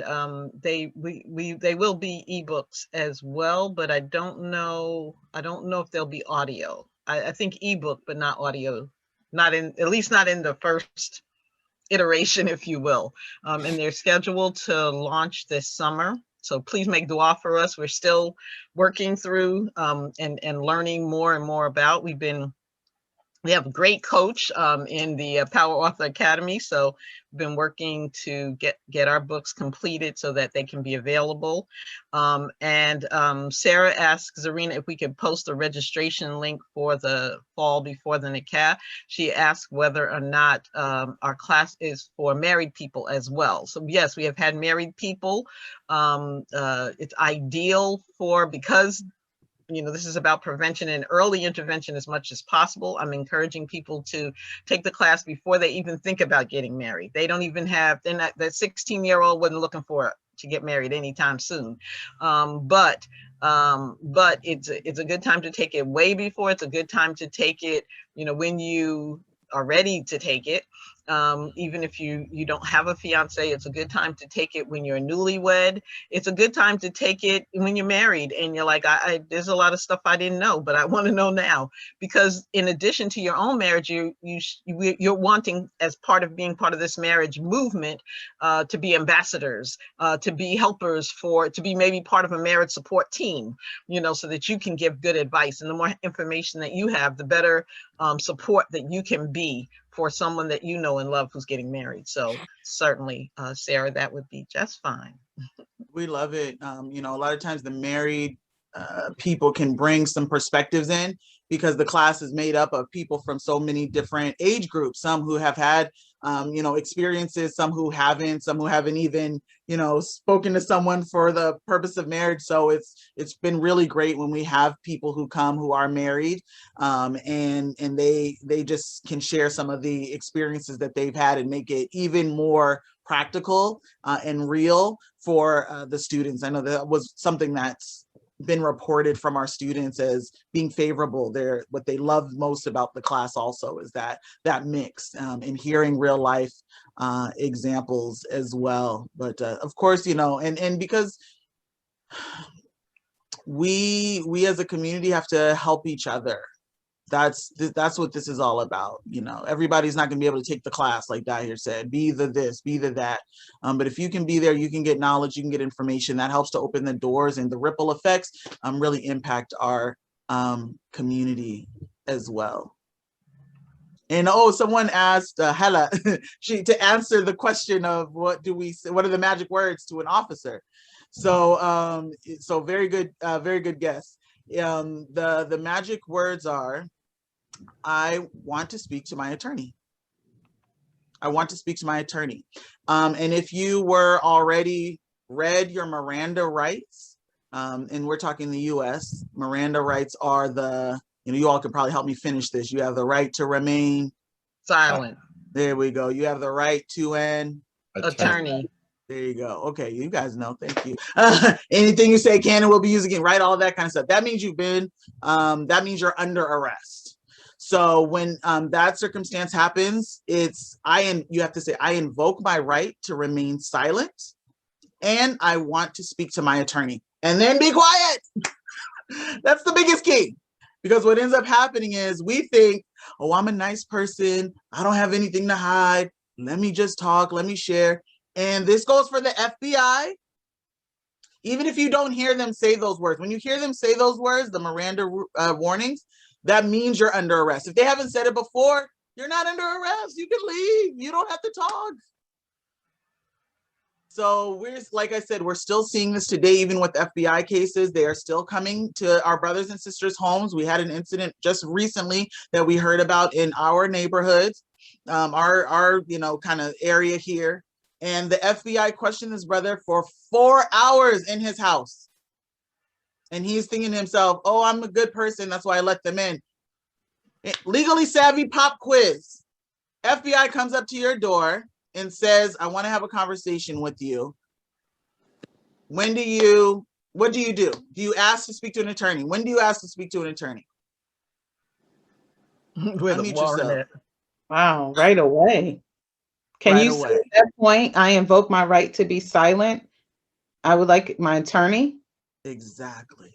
S2: they will be ebooks as well, but I don't know if they'll be audio. I think ebook, but not audio, at least not in the first iteration, if you will. And they're scheduled to launch this summer. So please make dua for us. We're still working through and learning more and more about. We have a great coach in the Power Author Academy. So we've been working to get our books completed so that they can be available. And Sarah asked Zarinah if we could post a registration link for the fall before the Nikah. She asked whether or not our class is for married people as well. So yes, we have had married people. It's ideal because you know, this is about prevention and early intervention as much as possible. I'm encouraging people to take the class before they even think about getting married. They don't even that 16-year-old wasn't looking to get married anytime soon. But it's a good time to take it way before. It's a good time to take it, you know, when you are ready to take it. Even if you don't have a fiance, it's a good time to take it when you're newlywed. It's a good time to take it when you're married and you're like, there's a lot of stuff I didn't know, but I want to know now. Because in addition to your own marriage, you're wanting, as part of being part of this marriage movement, to be ambassadors, to be helpers, to be maybe part of a marriage support team, so that you can give good advice. And the more information that you have, the better support that you can be for someone that you know and love who's getting married. So certainly, Sarah, that would be just fine.
S3: We love it. A lot of times the married people can bring some perspectives in, because the class is made up of people from so many different age groups, some who have had experiences, some who haven't even spoken to someone for the purpose of marriage. So it's been really great when we have people who come who are married, and they just can share some of the experiences that they've had and make it even more practical and real for the students. I know that was something that's been reported from our students as being favorable. What they love most about the class also is that mix, and hearing real life examples as well. But of course, and because we as a community have to help each other. That's what this is all about. Everybody's not going to be able to take the class, like Dahir said, be the this, be the that. But if you can be there, you can get knowledge, you can get information that helps to open the doors, and the ripple effects really impact our community as well. And someone asked Hella to answer the question of what are the magic words to an officer. So very good guess. The magic words are, I want to speak to my attorney. I want to speak to my attorney. And if you were already read your Miranda rights, and we're talking the US, Miranda rights are you all could probably help me finish this. You have the right to remain
S2: silent.
S3: There we go. You have the right to an
S2: attorney.
S3: There you go. Okay, you guys know. Thank you. Anything you say can and will be used again, right? All that kind of stuff. That means that means you're under arrest. So when that circumstance happens, you have to say, I invoke my right to remain silent, and I want to speak to my attorney. And then be quiet. That's the biggest key. Because what ends up happening is we think, oh, I'm a nice person. I don't have anything to hide. Let me just talk. Let me share. And this goes for the FBI. Even if you don't hear them say those words, when you hear them say those words, the Miranda warnings, that means you're under arrest. If they haven't said it before, you're not under arrest. You can leave. You don't have to talk. So like I said, we're still seeing this today, even with FBI cases. They are still coming to our brothers and sisters' homes. We had an incident just recently that we heard about in our neighborhoods, our kind of area here. And the FBI questioned this brother for 4 hours in his house. And he's thinking to himself, oh, I'm a good person. That's why I let them in. Legally savvy pop quiz. FBI comes up to your door and says, I want to have a conversation with you. What do you do? Do you ask to speak to an attorney? When do you ask to speak to an attorney?
S2: Unmute yourself.
S4: Wow, right away. Can you say at that point, I invoke my right to be silent? I would like my attorney.
S3: Exactly.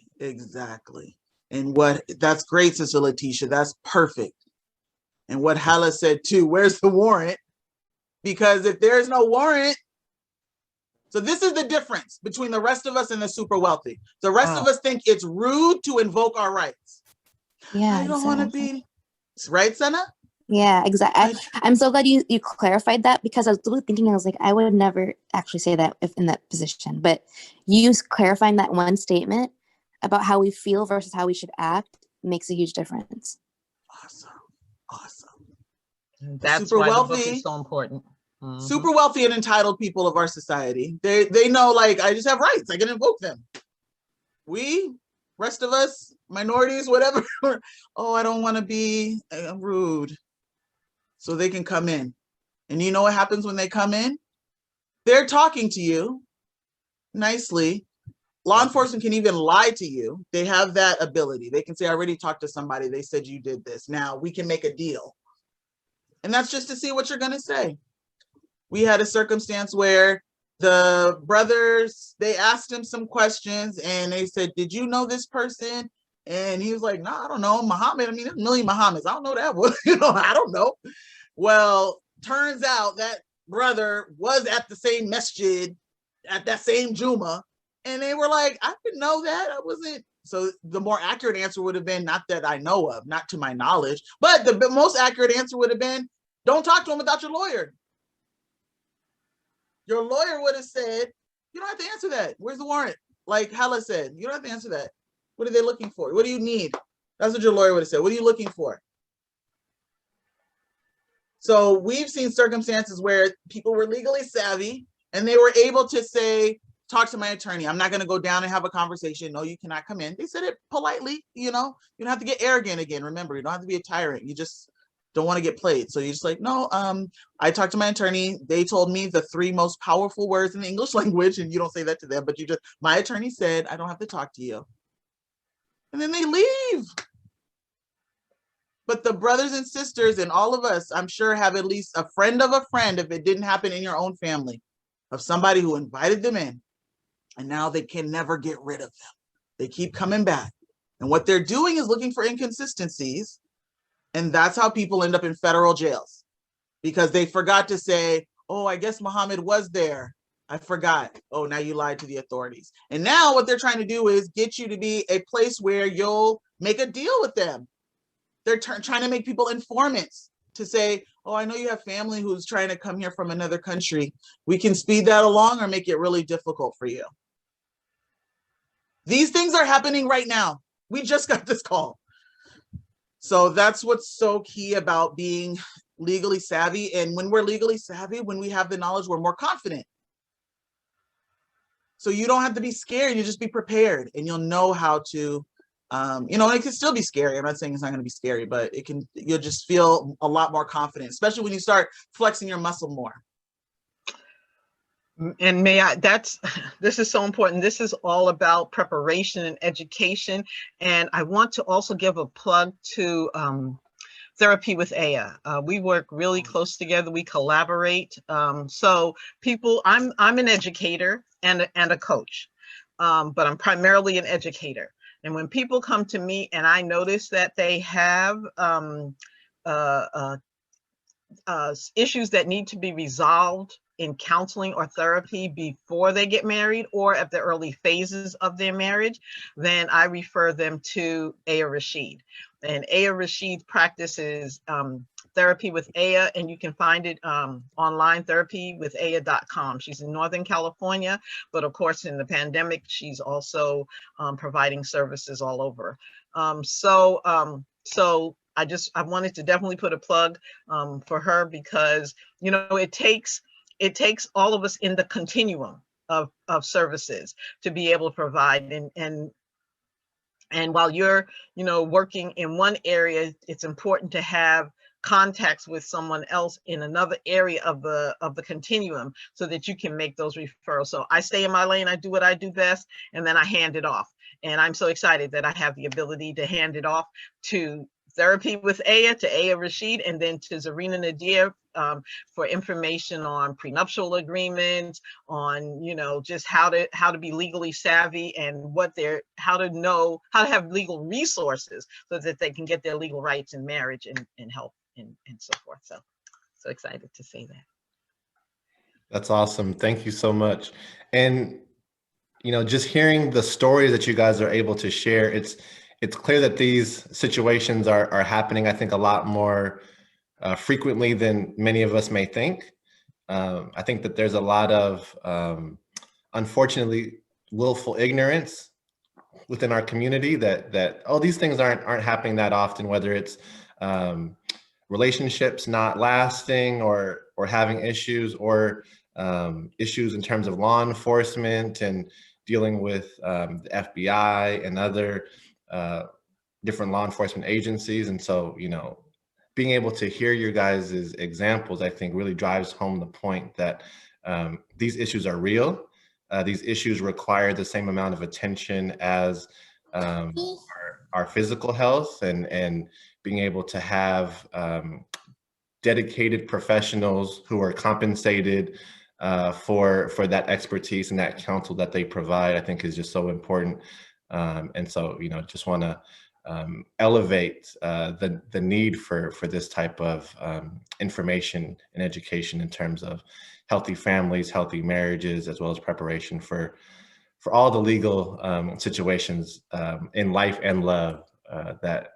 S3: And that's great, Sister Letitia. That's perfect. And what Hala said too, where's the warrant? Because if there's no warrant, so this is the difference between the rest of us and the super wealthy. The rest of us think it's rude to invoke our rights.
S7: Yeah,
S3: I don't want to be, right, Sana?
S7: Yeah, exactly. I'm so glad you clarified that, because I was really thinking, I was like, I would never actually say that if in that position. But you clarifying that one statement about how we feel versus how we should act makes a huge difference.
S3: Awesome.
S2: That's
S3: super
S2: why
S3: wealthy,
S2: the book is so important. Mm-hmm.
S3: Super wealthy and entitled people of our society. They know, like, I just have rights. I can invoke them. We, rest of us, minorities, whatever. Oh, I don't want to be rude. So they can come in. And you know what happens when they come in? They're talking to you nicely. Law enforcement can even lie to you. They have that ability. They can say, I already talked to somebody. They said you did this. Now we can make a deal. And that's just to see what you're going to say. We had a circumstance where the brothers, they asked him some questions and they said, did you know this person? And he was like, no, I don't know. Muhammad, I mean, there's a million Muhammads. I don't know that one. I don't know. Well, turns out that brother was at the same masjid, at that same Juma. And they were like, I didn't know that. I wasn't. So the more accurate answer would have been, not that I know of, not to my knowledge. But the most accurate answer would have been, don't talk to him without your lawyer. Your lawyer would have said, you don't have to answer that. Where's the warrant? Like Hala said, you don't have to answer that. What are they looking for? What do you need? That's what your lawyer would have said. What are you looking for? So we've seen circumstances where people were legally savvy and they were able to say, talk to my attorney. I'm not going to go down and have a conversation. No, you cannot come in. They said it politely, you don't have to get arrogant again. Remember, you don't have to be a tyrant. You just don't want to get played. So you're just like, no, I talked to my attorney. They told me the 3 most powerful words in the English language, and you don't say that to them, but my attorney said, I don't have to talk to you. And then they leave. But the brothers and sisters and all of us, I'm sure, have at least a friend of a friend, if it didn't happen in your own family, of somebody who invited them in, and now they can never get rid of them. They keep coming back. And what they're doing is looking for inconsistencies. And that's how people end up in federal jails, because they forgot to say, oh, I guess Muhammad was there. I forgot. Oh, now you lied to the authorities. And now what they're trying to do is get you to be a place where you'll make a deal with them. They're trying to make people informants to say, oh, I know you have family who's trying to come here from another country. We can speed that along or make it really difficult for you. These things are happening right now. We just got this call. So that's what's so key about being legally savvy. And when we're legally savvy, when we have the knowledge, we're more confident. So you don't have to be scared. You just be prepared, and you'll know how to, and it can still be scary. I'm not saying it's not going to be scary, but you'll just feel a lot more confident, especially when you start flexing your muscle more.
S2: And this is so important. This is all about preparation and education. And I want to also give a plug to Therapy with Aya. We work really close together. We collaborate. So people, I'm an educator and a coach, but I'm primarily an educator. And when people come to me and I notice that they have issues that need to be resolved in counseling or therapy before they get married or at the early phases of their marriage, then I refer them to Aya Rashid. And Aya Rashid practices Therapy with Aya, and you can find it online, therapywithaya.com. She's in Northern California, but of course in the pandemic, she's also providing services all over. So I wanted to definitely put a plug for her, because it takes all of us in the continuum of services to be able to provide. And while you're, working in one area, it's important to have contacts with someone else in another area of the continuum so that you can make those referrals. So I stay in my lane, I do what I do best, and then I hand it off. And I'm so excited that I have the ability to hand it off to Therapy with Aya, to Aya Rashid, and then to Zarinah Nadir for information on prenuptial agreements, on just how to be legally savvy, and how to have legal resources so that they can get their legal rights in marriage and health and so forth. So excited to say that.
S1: That's awesome. Thank you so much. And just hearing the stories that you guys are able to share, it's clear that these situations are happening, I think, a lot more frequently than many of us may think. I think that there's a lot of, unfortunately, willful ignorance within our community that these things aren't happening that often, whether it's relationships not lasting or having issues, or issues in terms of law enforcement and dealing with the FBI and other different law enforcement agencies. And so, being able to hear your guys' examples, I think, really drives home the point that these issues are real. These issues require the same amount of attention as our physical health, and being able to have dedicated professionals who are compensated for that expertise and that counsel that they provide, I think is just so important. And so, just want to elevate the need for this type of information and education in terms of healthy families, healthy marriages, as well as preparation for all the legal situations in life and love that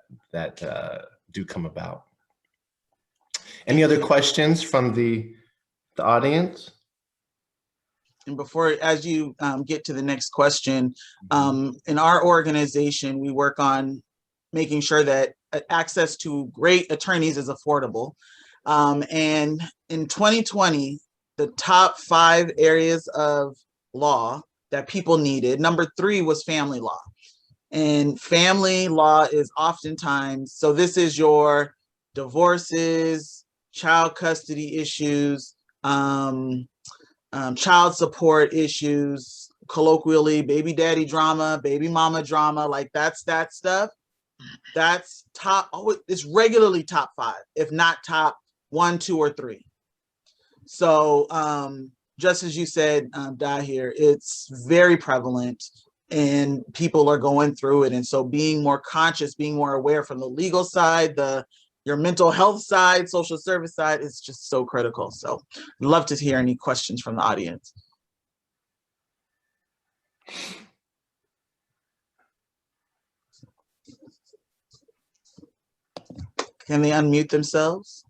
S1: do come about. Any other questions from the audience?
S3: And before, as you get to the next question, in our organization, we work on making sure that access to great attorneys is affordable. And in 2020, the top 5 areas of law that people needed, number 3 was family law. And family law is oftentimes, so this is your divorces, child custody issues, child support issues, colloquially, baby daddy drama, baby mama drama, like that's that stuff. That's top, it's regularly top 5, if not top 1, 2, or 3. So just as you said, Dahir, it's very prevalent and people are going through it. And so being more conscious, being more aware from the legal side, your mental health side, social service side is just so critical. So I'd love to hear any questions from the audience. Can they unmute themselves?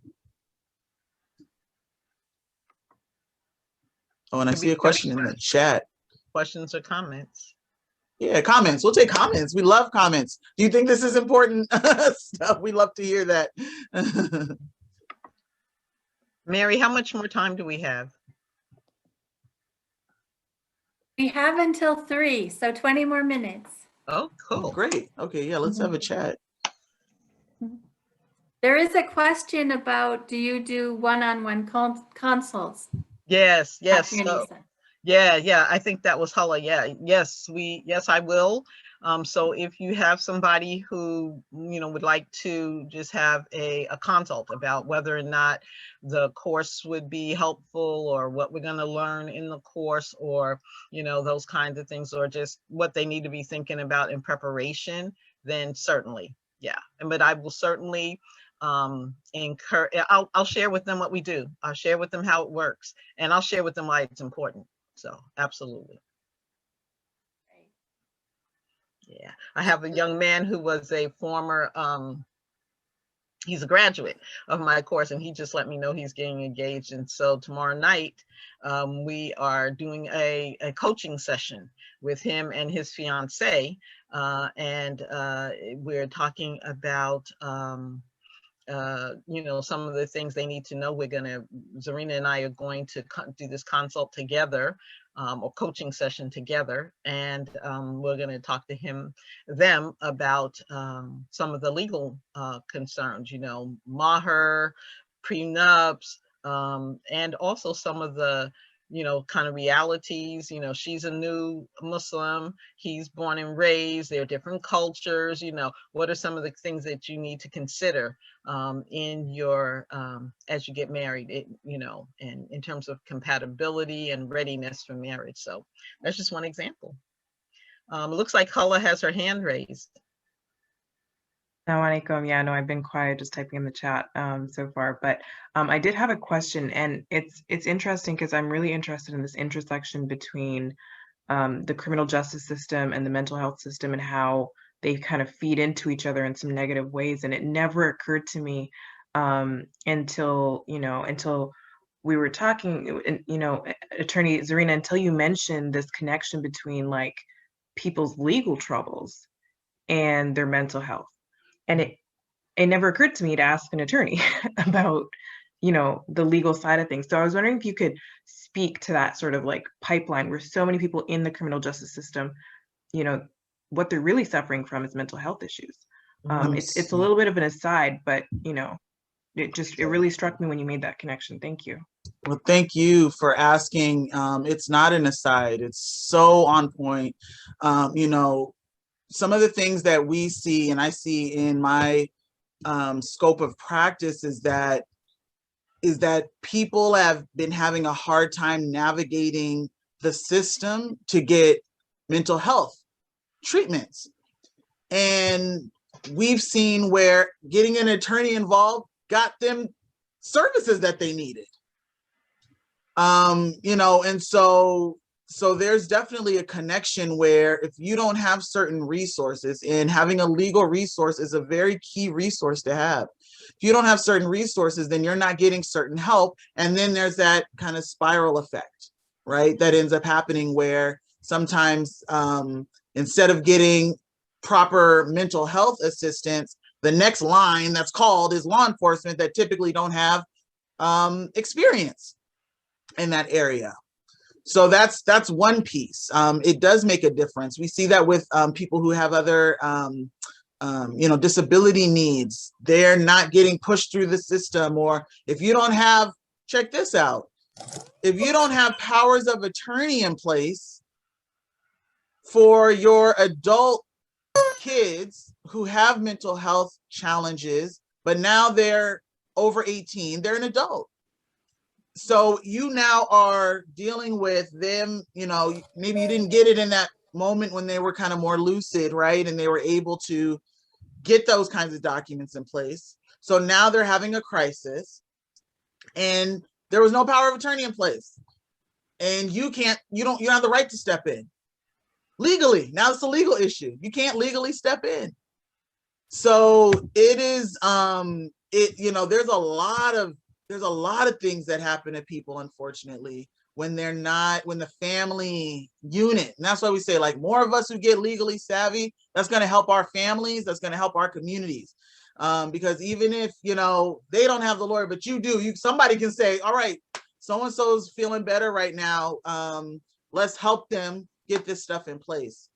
S3: Oh, and I see a question in the chat.
S2: Questions or comments?
S3: Yeah, comments. We'll take comments. We love comments. Do you think this is important stuff? We love to hear that.
S2: Mary, how much more time do we have?
S8: We have until 3, so 20 more minutes.
S2: Oh, cool.
S3: Great. Okay, yeah, let's have a chat.
S8: There is a question about, do you do one-on-one consults?
S2: Yes.
S8: Dr.
S2: So,
S8: Aneesah?
S2: yeah. I think that was Hala. Yes, I will. So if you have somebody who, would like to just have a consult about whether or not the course would be helpful or what we're going to learn in the course or, those kinds of things, or just what they need to be thinking about in preparation, then certainly, yeah. But I will certainly encourage, I'll share with them what we do. I'll share with them how it works, and I'll share with them why it's important. So absolutely. Yeah, I have a young man who was a former, he's a graduate of my course, and he just let me know he's getting engaged. And so tomorrow night, we are doing a coaching session with him and his fiance, and we're talking about some of the things they need to know. Zarinah and I are going to do this consult together, or coaching session together, and we're going to talk to them about some of the legal concerns, maher, prenups, and also some of the kind of realities. She's a new Muslim, he's born and raised, there are different cultures. What are some of the things that you need to consider in your as you get married, and in terms of compatibility and readiness for marriage. So that's just one example. It looks like Hala has her hand raised.
S9: Assalamu alaikum. Yeah, no, I've been quiet, just typing in the chat so far. But I did have a question, and it's interesting because I'm really interested in this intersection between the criminal justice system and the mental health system and how they kind of feed into each other in some negative ways. And it never occurred to me until we were talking, Attorney Zarinah, until you mentioned this connection between like people's legal troubles and their mental health. And it never occurred to me to ask an attorney about, the legal side of things. So I was wondering if you could speak to that sort of like pipeline where so many people in the criminal justice system, what they're really suffering from is mental health issues. It's a little bit of an aside, but it really struck me when you made that connection. Thank you.
S3: Well, thank you for asking. It's not an aside. It's so on point. Some of the things that we see, and I see in my scope of practice, is that is that people have been having a hard time navigating the system to get mental health treatments. And we've seen where getting an attorney involved got them services that they needed. You know, and so there's definitely a connection where if you don't have certain resources, and having a legal resource is a very key resource to have. If you don't have certain resources, then you're not getting certain help. And then there's that kind of spiral effect, right? That ends up happening where sometimes instead of getting proper mental health assistance, the next line that's called is law enforcement that typically don't have experience in that area. So that's one piece. It does make a difference. We see that with people who have other you know, disability needs. They're not getting pushed through the system. Or if you don't have, check this out, if you don't have powers of attorney in place for your adult kids who have mental health challenges, but now they're over 18, they're an adult. So you now are dealing with them, you know, maybe you didn't get it in that moment when they were kind of more lucid, right? And they were able to get those kinds of documents in place. So now they're having a crisis and there was no power of attorney in place. And you don't have the right to step in legally. Now it's a legal issue. You can't legally step in. So it is, you know, there's a lot of things that happen to people, unfortunately, when the family unit, and that's why we say, like, more of us who get legally savvy, that's going to help our families, that's going to help our communities. Because even if, you know, they don't have the lawyer, but you do, somebody can say, all right, so-and-so's feeling better right now. Let's help them get this stuff in place.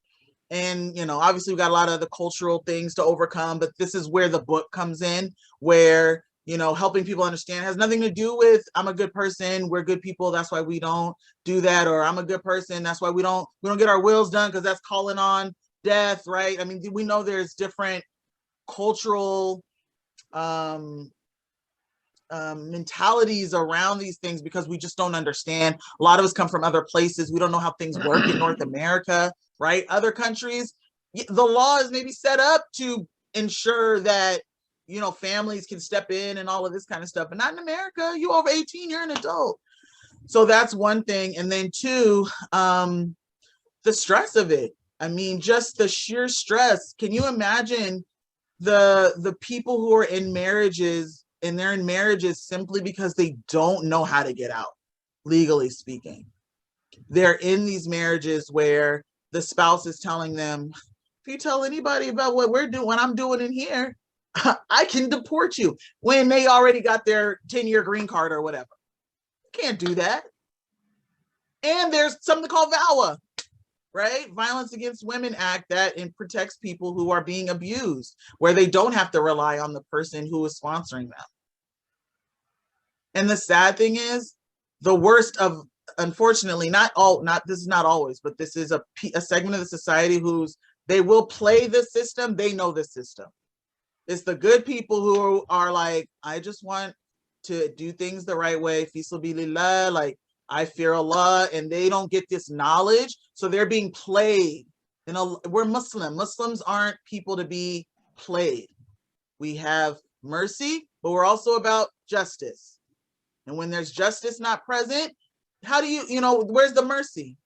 S3: And, you know, obviously we got a lot of the cultural things to overcome, but this is where the book comes in, where, you know, helping people understand has nothing to do with I'm a good person, we're good people, that's why we don't do that, or I'm a good person, that's why we don't get our wills done because that's calling on death, right? I mean, we know there's different cultural mentalities around these things because we just don't understand. A lot of us come from other places. We don't know how things work in North America, right? Other countries, the law is maybe set up to ensure that, you know, families can step in and all of this kind of stuff, but not in America. You over 18, you're an adult. So that's one thing. And then two, the stress of it. I mean, just the sheer stress. Can you imagine the people who are in marriages, and they're in marriages simply because they don't know how to get out, legally speaking. They're in these marriages where the spouse is telling them, if you tell anybody about what we're doing, what I'm doing in here, I can deport you, when they already got their 10-year green card or whatever. You can't do that. And there's something called VAWA, right? Violence Against Women Act that protects people who are being abused, where they don't have to rely on the person who is sponsoring them. And the sad thing is, the worst of, unfortunately, this is not always, but this is a segment of the society they will play the system. They know the system. It's the good people who are like, I just want to do things the right way. Fi sabilillah, like, I fear Allah, and they don't get this knowledge. So they're being played. You know, we're Muslim. Muslims aren't people to be played. We have mercy, but we're also about justice. And when there's justice not present, how do you know, where's the mercy?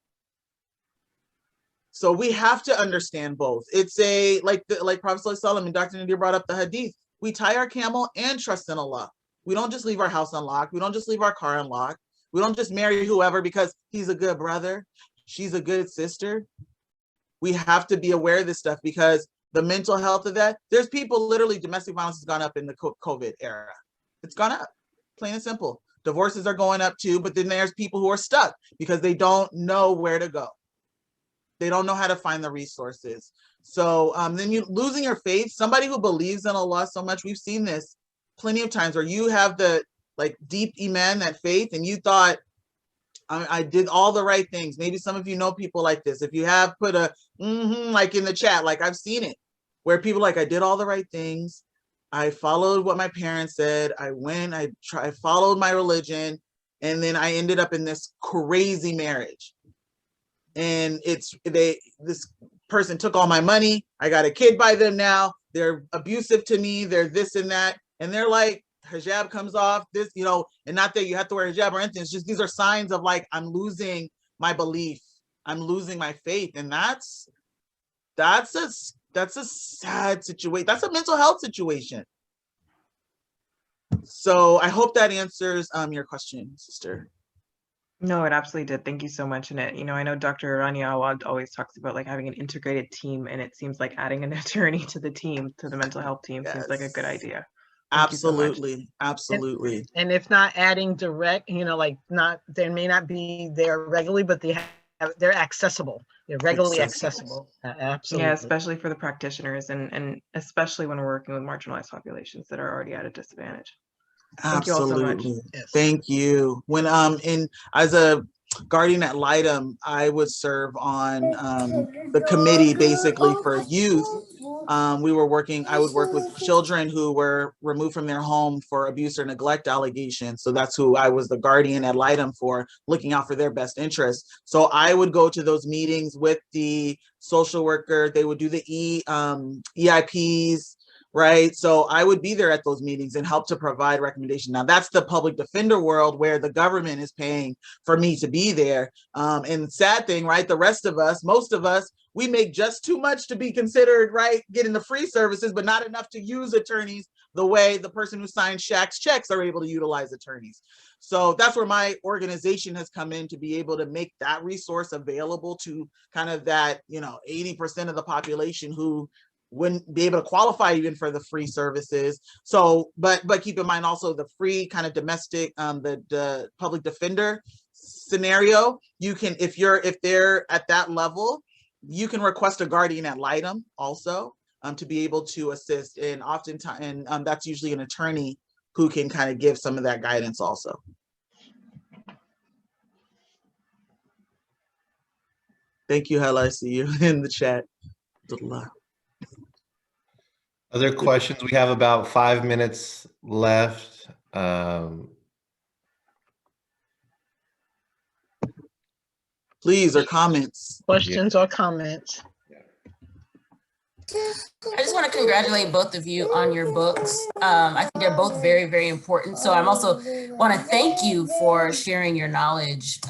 S3: So we have to understand both. It's like Prophet ﷺ and Dr. Nadir brought up the hadith. We tie our camel and trust in Allah. We don't just leave our house unlocked. We don't just leave our car unlocked. We don't just marry whoever because he's a good brother, she's a good sister. We have to be aware of this stuff because the mental health of that, there's people, literally, domestic violence has gone up in the COVID era. It's gone up, plain and simple. Divorces are going up too, but then there's people who are stuck because they don't know where to go. They don't know how to find the resources. So then you losing your faith, somebody who believes in Allah so much, we've seen this plenty of times where you have the deep iman, that faith, and you thought, I did all the right things. Maybe some of you know people like this. If you have put a like in the chat, like I've seen it, where people like, I did all the right things. I followed what my parents said. I followed my religion, and then I ended up in this crazy marriage. And this person took all my money. I got a kid by them now. They're abusive to me. They're this and that. And they're like, hijab comes off, this, you know, and not that you have to wear hijab or anything. It's just, these are signs of like, I'm losing my belief. I'm losing my faith. And that's a sad situation. That's a mental health situation. So I hope that answers your question, sister.
S9: No, it absolutely did. Thank you so much. And you know, I know Dr. Rania Awad always talks about like having an integrated team, and it seems like adding an attorney to the team, to the mental health team, seems like a good idea. Thank you so much.
S3: Absolutely.
S2: And if not adding direct, you know, like they may not be there regularly, but they're accessible. They're regularly accessible. Absolutely.
S9: Yeah, especially for the practitioners, and especially when we're working with marginalized populations that are already at a disadvantage. Thank you all so much.
S3: Yes. Thank you. When as a guardian ad litem, I would serve on the committee basically for youth. I would work with children who were removed from their home for abuse or neglect allegations. So that's who I was the guardian ad litem for, looking out for their best interests. So I would go to those meetings with the social worker. They would do the EIPs, right? So I would be there at those meetings and help to provide recommendation. Now that's the public defender world where the government is paying for me to be there. And the sad thing, right? The rest of us, most of us, we make just too much to be considered, right? Getting the free services, but not enough to use attorneys the way the person who signs Shaq's checks are able to utilize attorneys. So that's where my organization has come in, to be able to make that resource available to kind of that, 80% of the population who wouldn't be able to qualify even for the free services. So, but keep in mind also the free kind of domestic, the public defender scenario. You can, if they're at that level, you can request a guardian ad litem also to be able to assist. And oftentimes, and that's usually an attorney who can kind of give some of that guidance also. Thank you, Hella. I see you in the chat.
S1: Other questions? We have about 5 minutes left.
S3: Please, or comments.
S2: Questions or comments?
S6: I just want to congratulate both of you on your books. I think they're both very, very important. So I'm also want to thank you for sharing your knowledge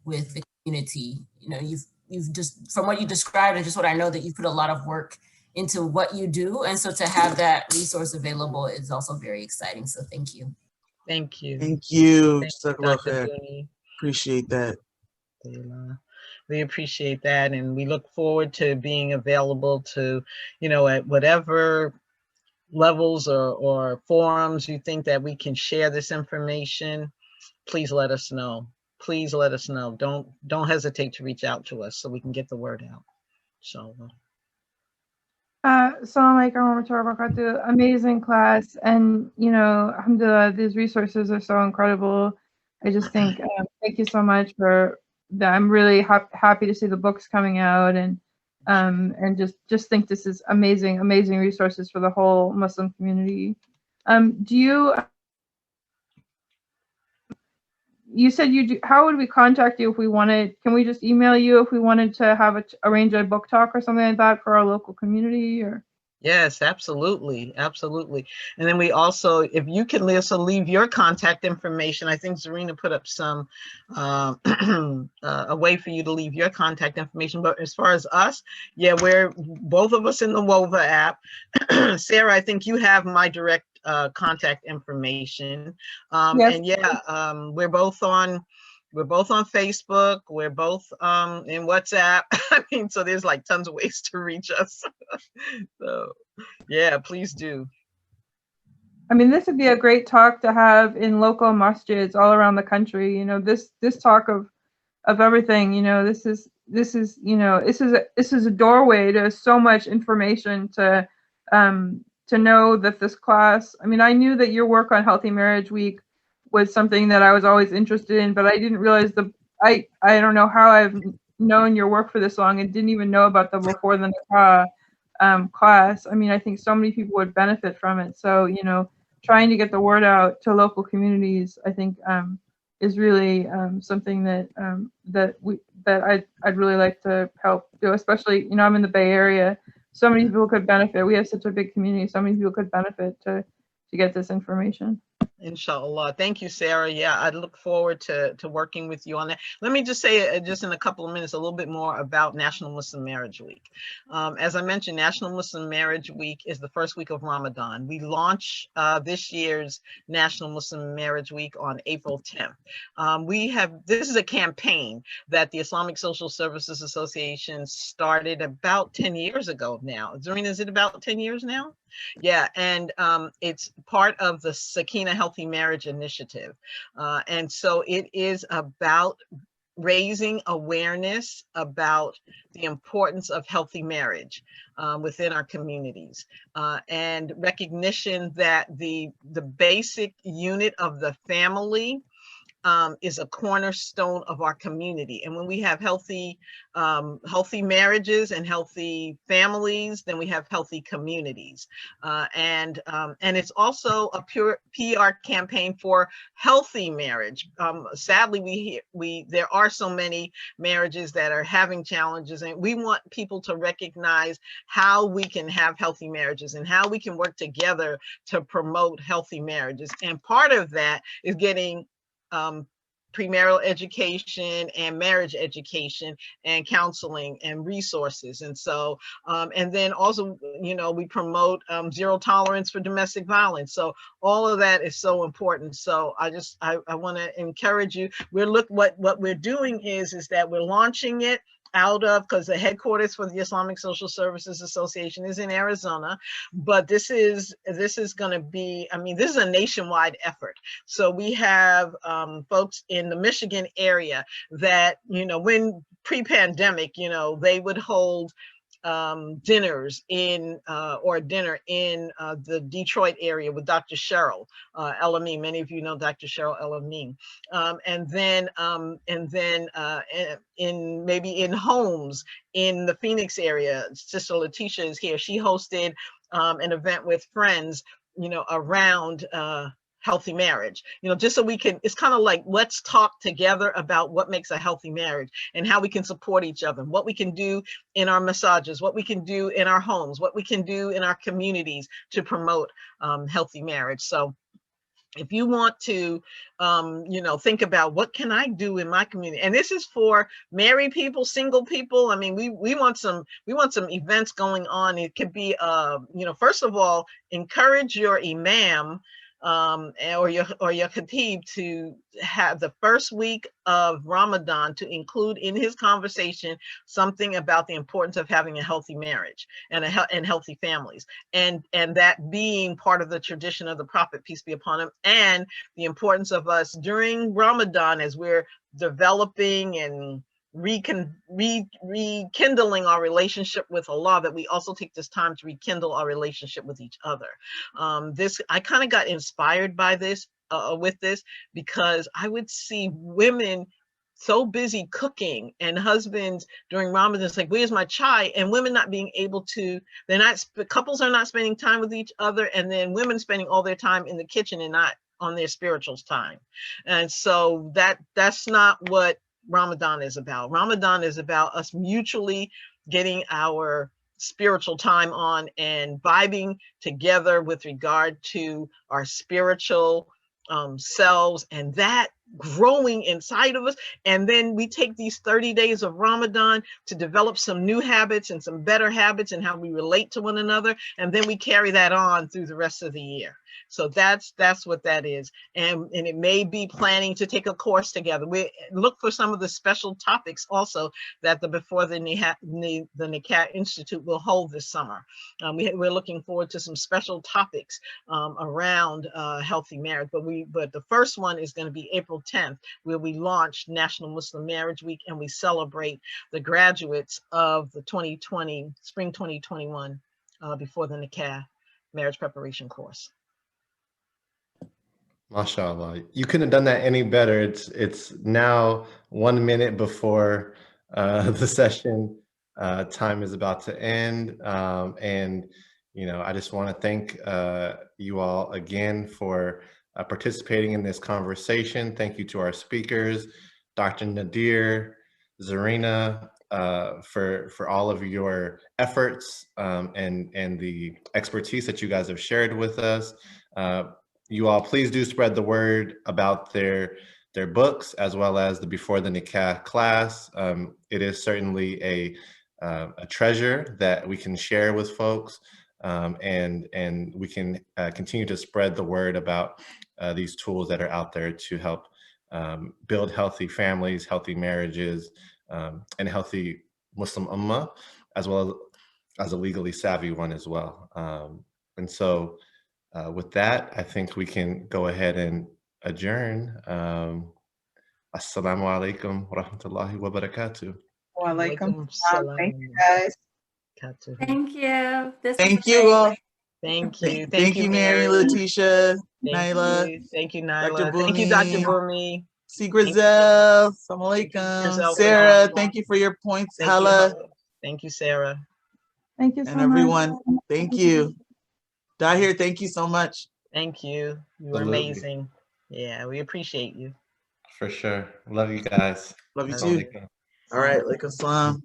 S6: with the community. You know, you've just, from what you described and just what I know, that you put a lot of work into what you do. And so to have that resource available is also very exciting. So thank you.
S2: Thank you.
S3: Thank you.
S2: Dr.
S3: Appreciate that.
S2: We appreciate that, and we look forward to being available to, at whatever levels or forums you think that we can share this information. Please let us know. Please let us know. Don't hesitate to reach out to us so we can get the word out. So.
S10: Assalamu alaikum warahmatullahi wabarakatuh. Amazing class, and alhamdulillah, these resources are so incredible. I just think thank you so much for that. I'm really happy to see the books coming out, and just think this is amazing resources for the whole Muslim community. You said you do. How would we contact you if we wanted? Can we just email you if we wanted to arrange a book talk or something like that for our local community? Or
S2: yes, absolutely. And then we also, if you can also leave your contact information, I think Zarinah put up some a way for you to leave your contact information. But as far as us, yeah, we're both of us in the WOVA app. Sarah, I think you have my direct contact information.
S10: yes.
S2: And yeah, we're both on Facebook. We're both in WhatsApp. I mean, so there's like tons of ways to reach us. So yeah, please do.
S10: I mean, this would be a great talk to have in local masjids all around the country. This talk of everything. This is a doorway to so much information to know that this class. I mean, I knew that your work on Healthy Marriage Week was something that I was always interested in, but I didn't realize I don't know how I've known your work for this long and didn't even know about the Before the Nikah class. I mean, I think so many people would benefit from it. So, you know, trying to get the word out to local communities, I think, is really something that I'd really like to help do. Especially, you know, I'm in the Bay Area. So many people could benefit. We have such a big community. So many people could benefit to get this information.
S2: Inshallah. Thank you, Sarah. Yeah, I look forward to working with you on that. Let me just say, just in a couple of minutes, a little bit more about National Muslim Marriage Week. As I mentioned, National Muslim Marriage Week is the first week of Ramadan. We launch this year's National Muslim Marriage Week on April 10th. This is a campaign that the Islamic Social Services Association started about 10 years ago now. Zarinah, is it about 10 years now? Yeah, and it's part of the Sakina Healthy Marriage Initiative. And so it is about raising awareness about the importance of healthy marriage within our communities, and recognition that the basic unit of the family is a cornerstone of our community. And when we have healthy marriages and healthy families, then we have healthy communities. And it's also a pure PR campaign for healthy marriage. Sadly, there are so many marriages that are having challenges, and we want people to recognize how we can have healthy marriages and how we can work together to promote healthy marriages. And part of that is getting premarital education and marriage education and counseling and resources. And so, and then also, you know, we promote zero tolerance for domestic violence. So all of that is so important. So I want to encourage you. What we're doing is that we're launching it out of, because the headquarters for the Islamic Social Services Association is in Arizona, but this is going to be, I mean, this is a nationwide effort. So we have folks in the Michigan area that, you know, when pre-pandemic, you know, they would hold dinners in dinner in the Detroit area with Dr. Cheryl Elamine. Many of you know Dr. Cheryl Elamine. And then in homes in the Phoenix area, Sister Letitia is here. She hosted an event with friends, you know, around healthy marriage, you know, just so we can, it's kind of like, let's talk together about what makes a healthy marriage and how we can support each other, what we can do in our massages, what we can do in our homes, what we can do in our communities to promote healthy marriage. So if you want to, you know, think about what can I do in my community, and this is for married people, single people. I mean, we want some events going on. It could be, you know, first of all, encourage your imam or your khatib to have the first week of Ramadan to include in his conversation something about the importance of having a healthy marriage and healthy families, and that being part of the tradition of the Prophet, peace be upon him, and the importance of us during Ramadan as we're developing and rekindling our relationship with Allah, that we also take this time to rekindle our relationship with each other. I kind of got inspired by this, with this, because I would see women so busy cooking and husbands during Ramadan, it's like, where's my chai? And women not being able to, couples are not spending time with each other, and then women spending all their time in the kitchen and not on their spiritual time. And so that's not what Ramadan is about. Ramadan is about us mutually getting our spiritual time on and vibing together with regard to our spiritual selves, and that growing inside of us. And then we take these 30 days of Ramadan to develop some new habits and some better habits and how we relate to one another. And then we carry that on through the rest of the year. So that's what that is. And it may be planning to take a course together. We look for some of the special topics also that Before the Nikah Institute will hold this summer. We're looking forward to some special topics around healthy marriage. But the first one is going to be April 10th, where we launch National Muslim Marriage Week, and we celebrate the graduates of the spring 2021 Before the Nikah marriage preparation course.
S1: MashaAllah. You couldn't have done that any better. It's now 1 minute before the session. Time is about to end. And, you know, I just want to thank you all again for participating in this conversation. Thank you to our speakers, Dr. Nadir, Zarinah, for all of your efforts and the expertise that you guys have shared with us. You all please do spread the word about their books as well as the Before the Nikah class. It is certainly a treasure that we can share with folks, and we can continue to spread the word about these tools that are out there to help build healthy families, healthy marriages, and healthy Muslim ummah, as well as a legally savvy one as well. And so with that, I think we can go ahead and adjourn. Assalamu alaikum wa rahmatullahi wa barakatuh.
S9: Wa alaikum salam. Thank you,
S2: Salam.
S9: guys.
S8: Thank you. This
S3: Thank
S8: was
S3: you
S8: great.
S3: all.
S2: Thank you.
S3: Thank you, Mary, Letitia,
S2: Thank
S3: Nyla,
S2: you. Thank you,
S3: Dr.
S2: Nyla. Thank you, Dr.
S3: Bumi,
S2: Bumi.
S3: C. Grizel, Assalamu
S2: Thank you,
S3: alaikum.
S2: Grizel, for
S3: Sarah,
S2: the-
S3: thank you for your points.
S2: Thank you,
S3: Hala,
S2: Hala. Thank you, Sarah.
S10: Thank you so
S3: and
S10: much.
S3: everyone, thank you. Dahir, thank you so much.
S2: Thank you. You were
S1: Absolutely.
S2: amazing. Yeah, we appreciate you.
S1: For sure. Love you guys.
S3: Love you
S1: Assalamu
S3: too.
S1: alaikum.
S3: All right, alaikum salam.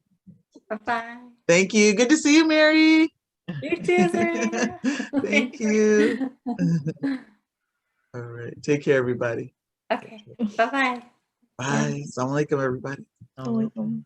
S8: Bye-bye.
S3: Thank you. Good to see you, Mary.
S8: You too, Zarinah.
S3: Thank you. All right, take care, everybody.
S8: Okay. Bye-bye.
S3: Bye. Assalamu alaikum, everybody.
S2: Assalamu alaikum.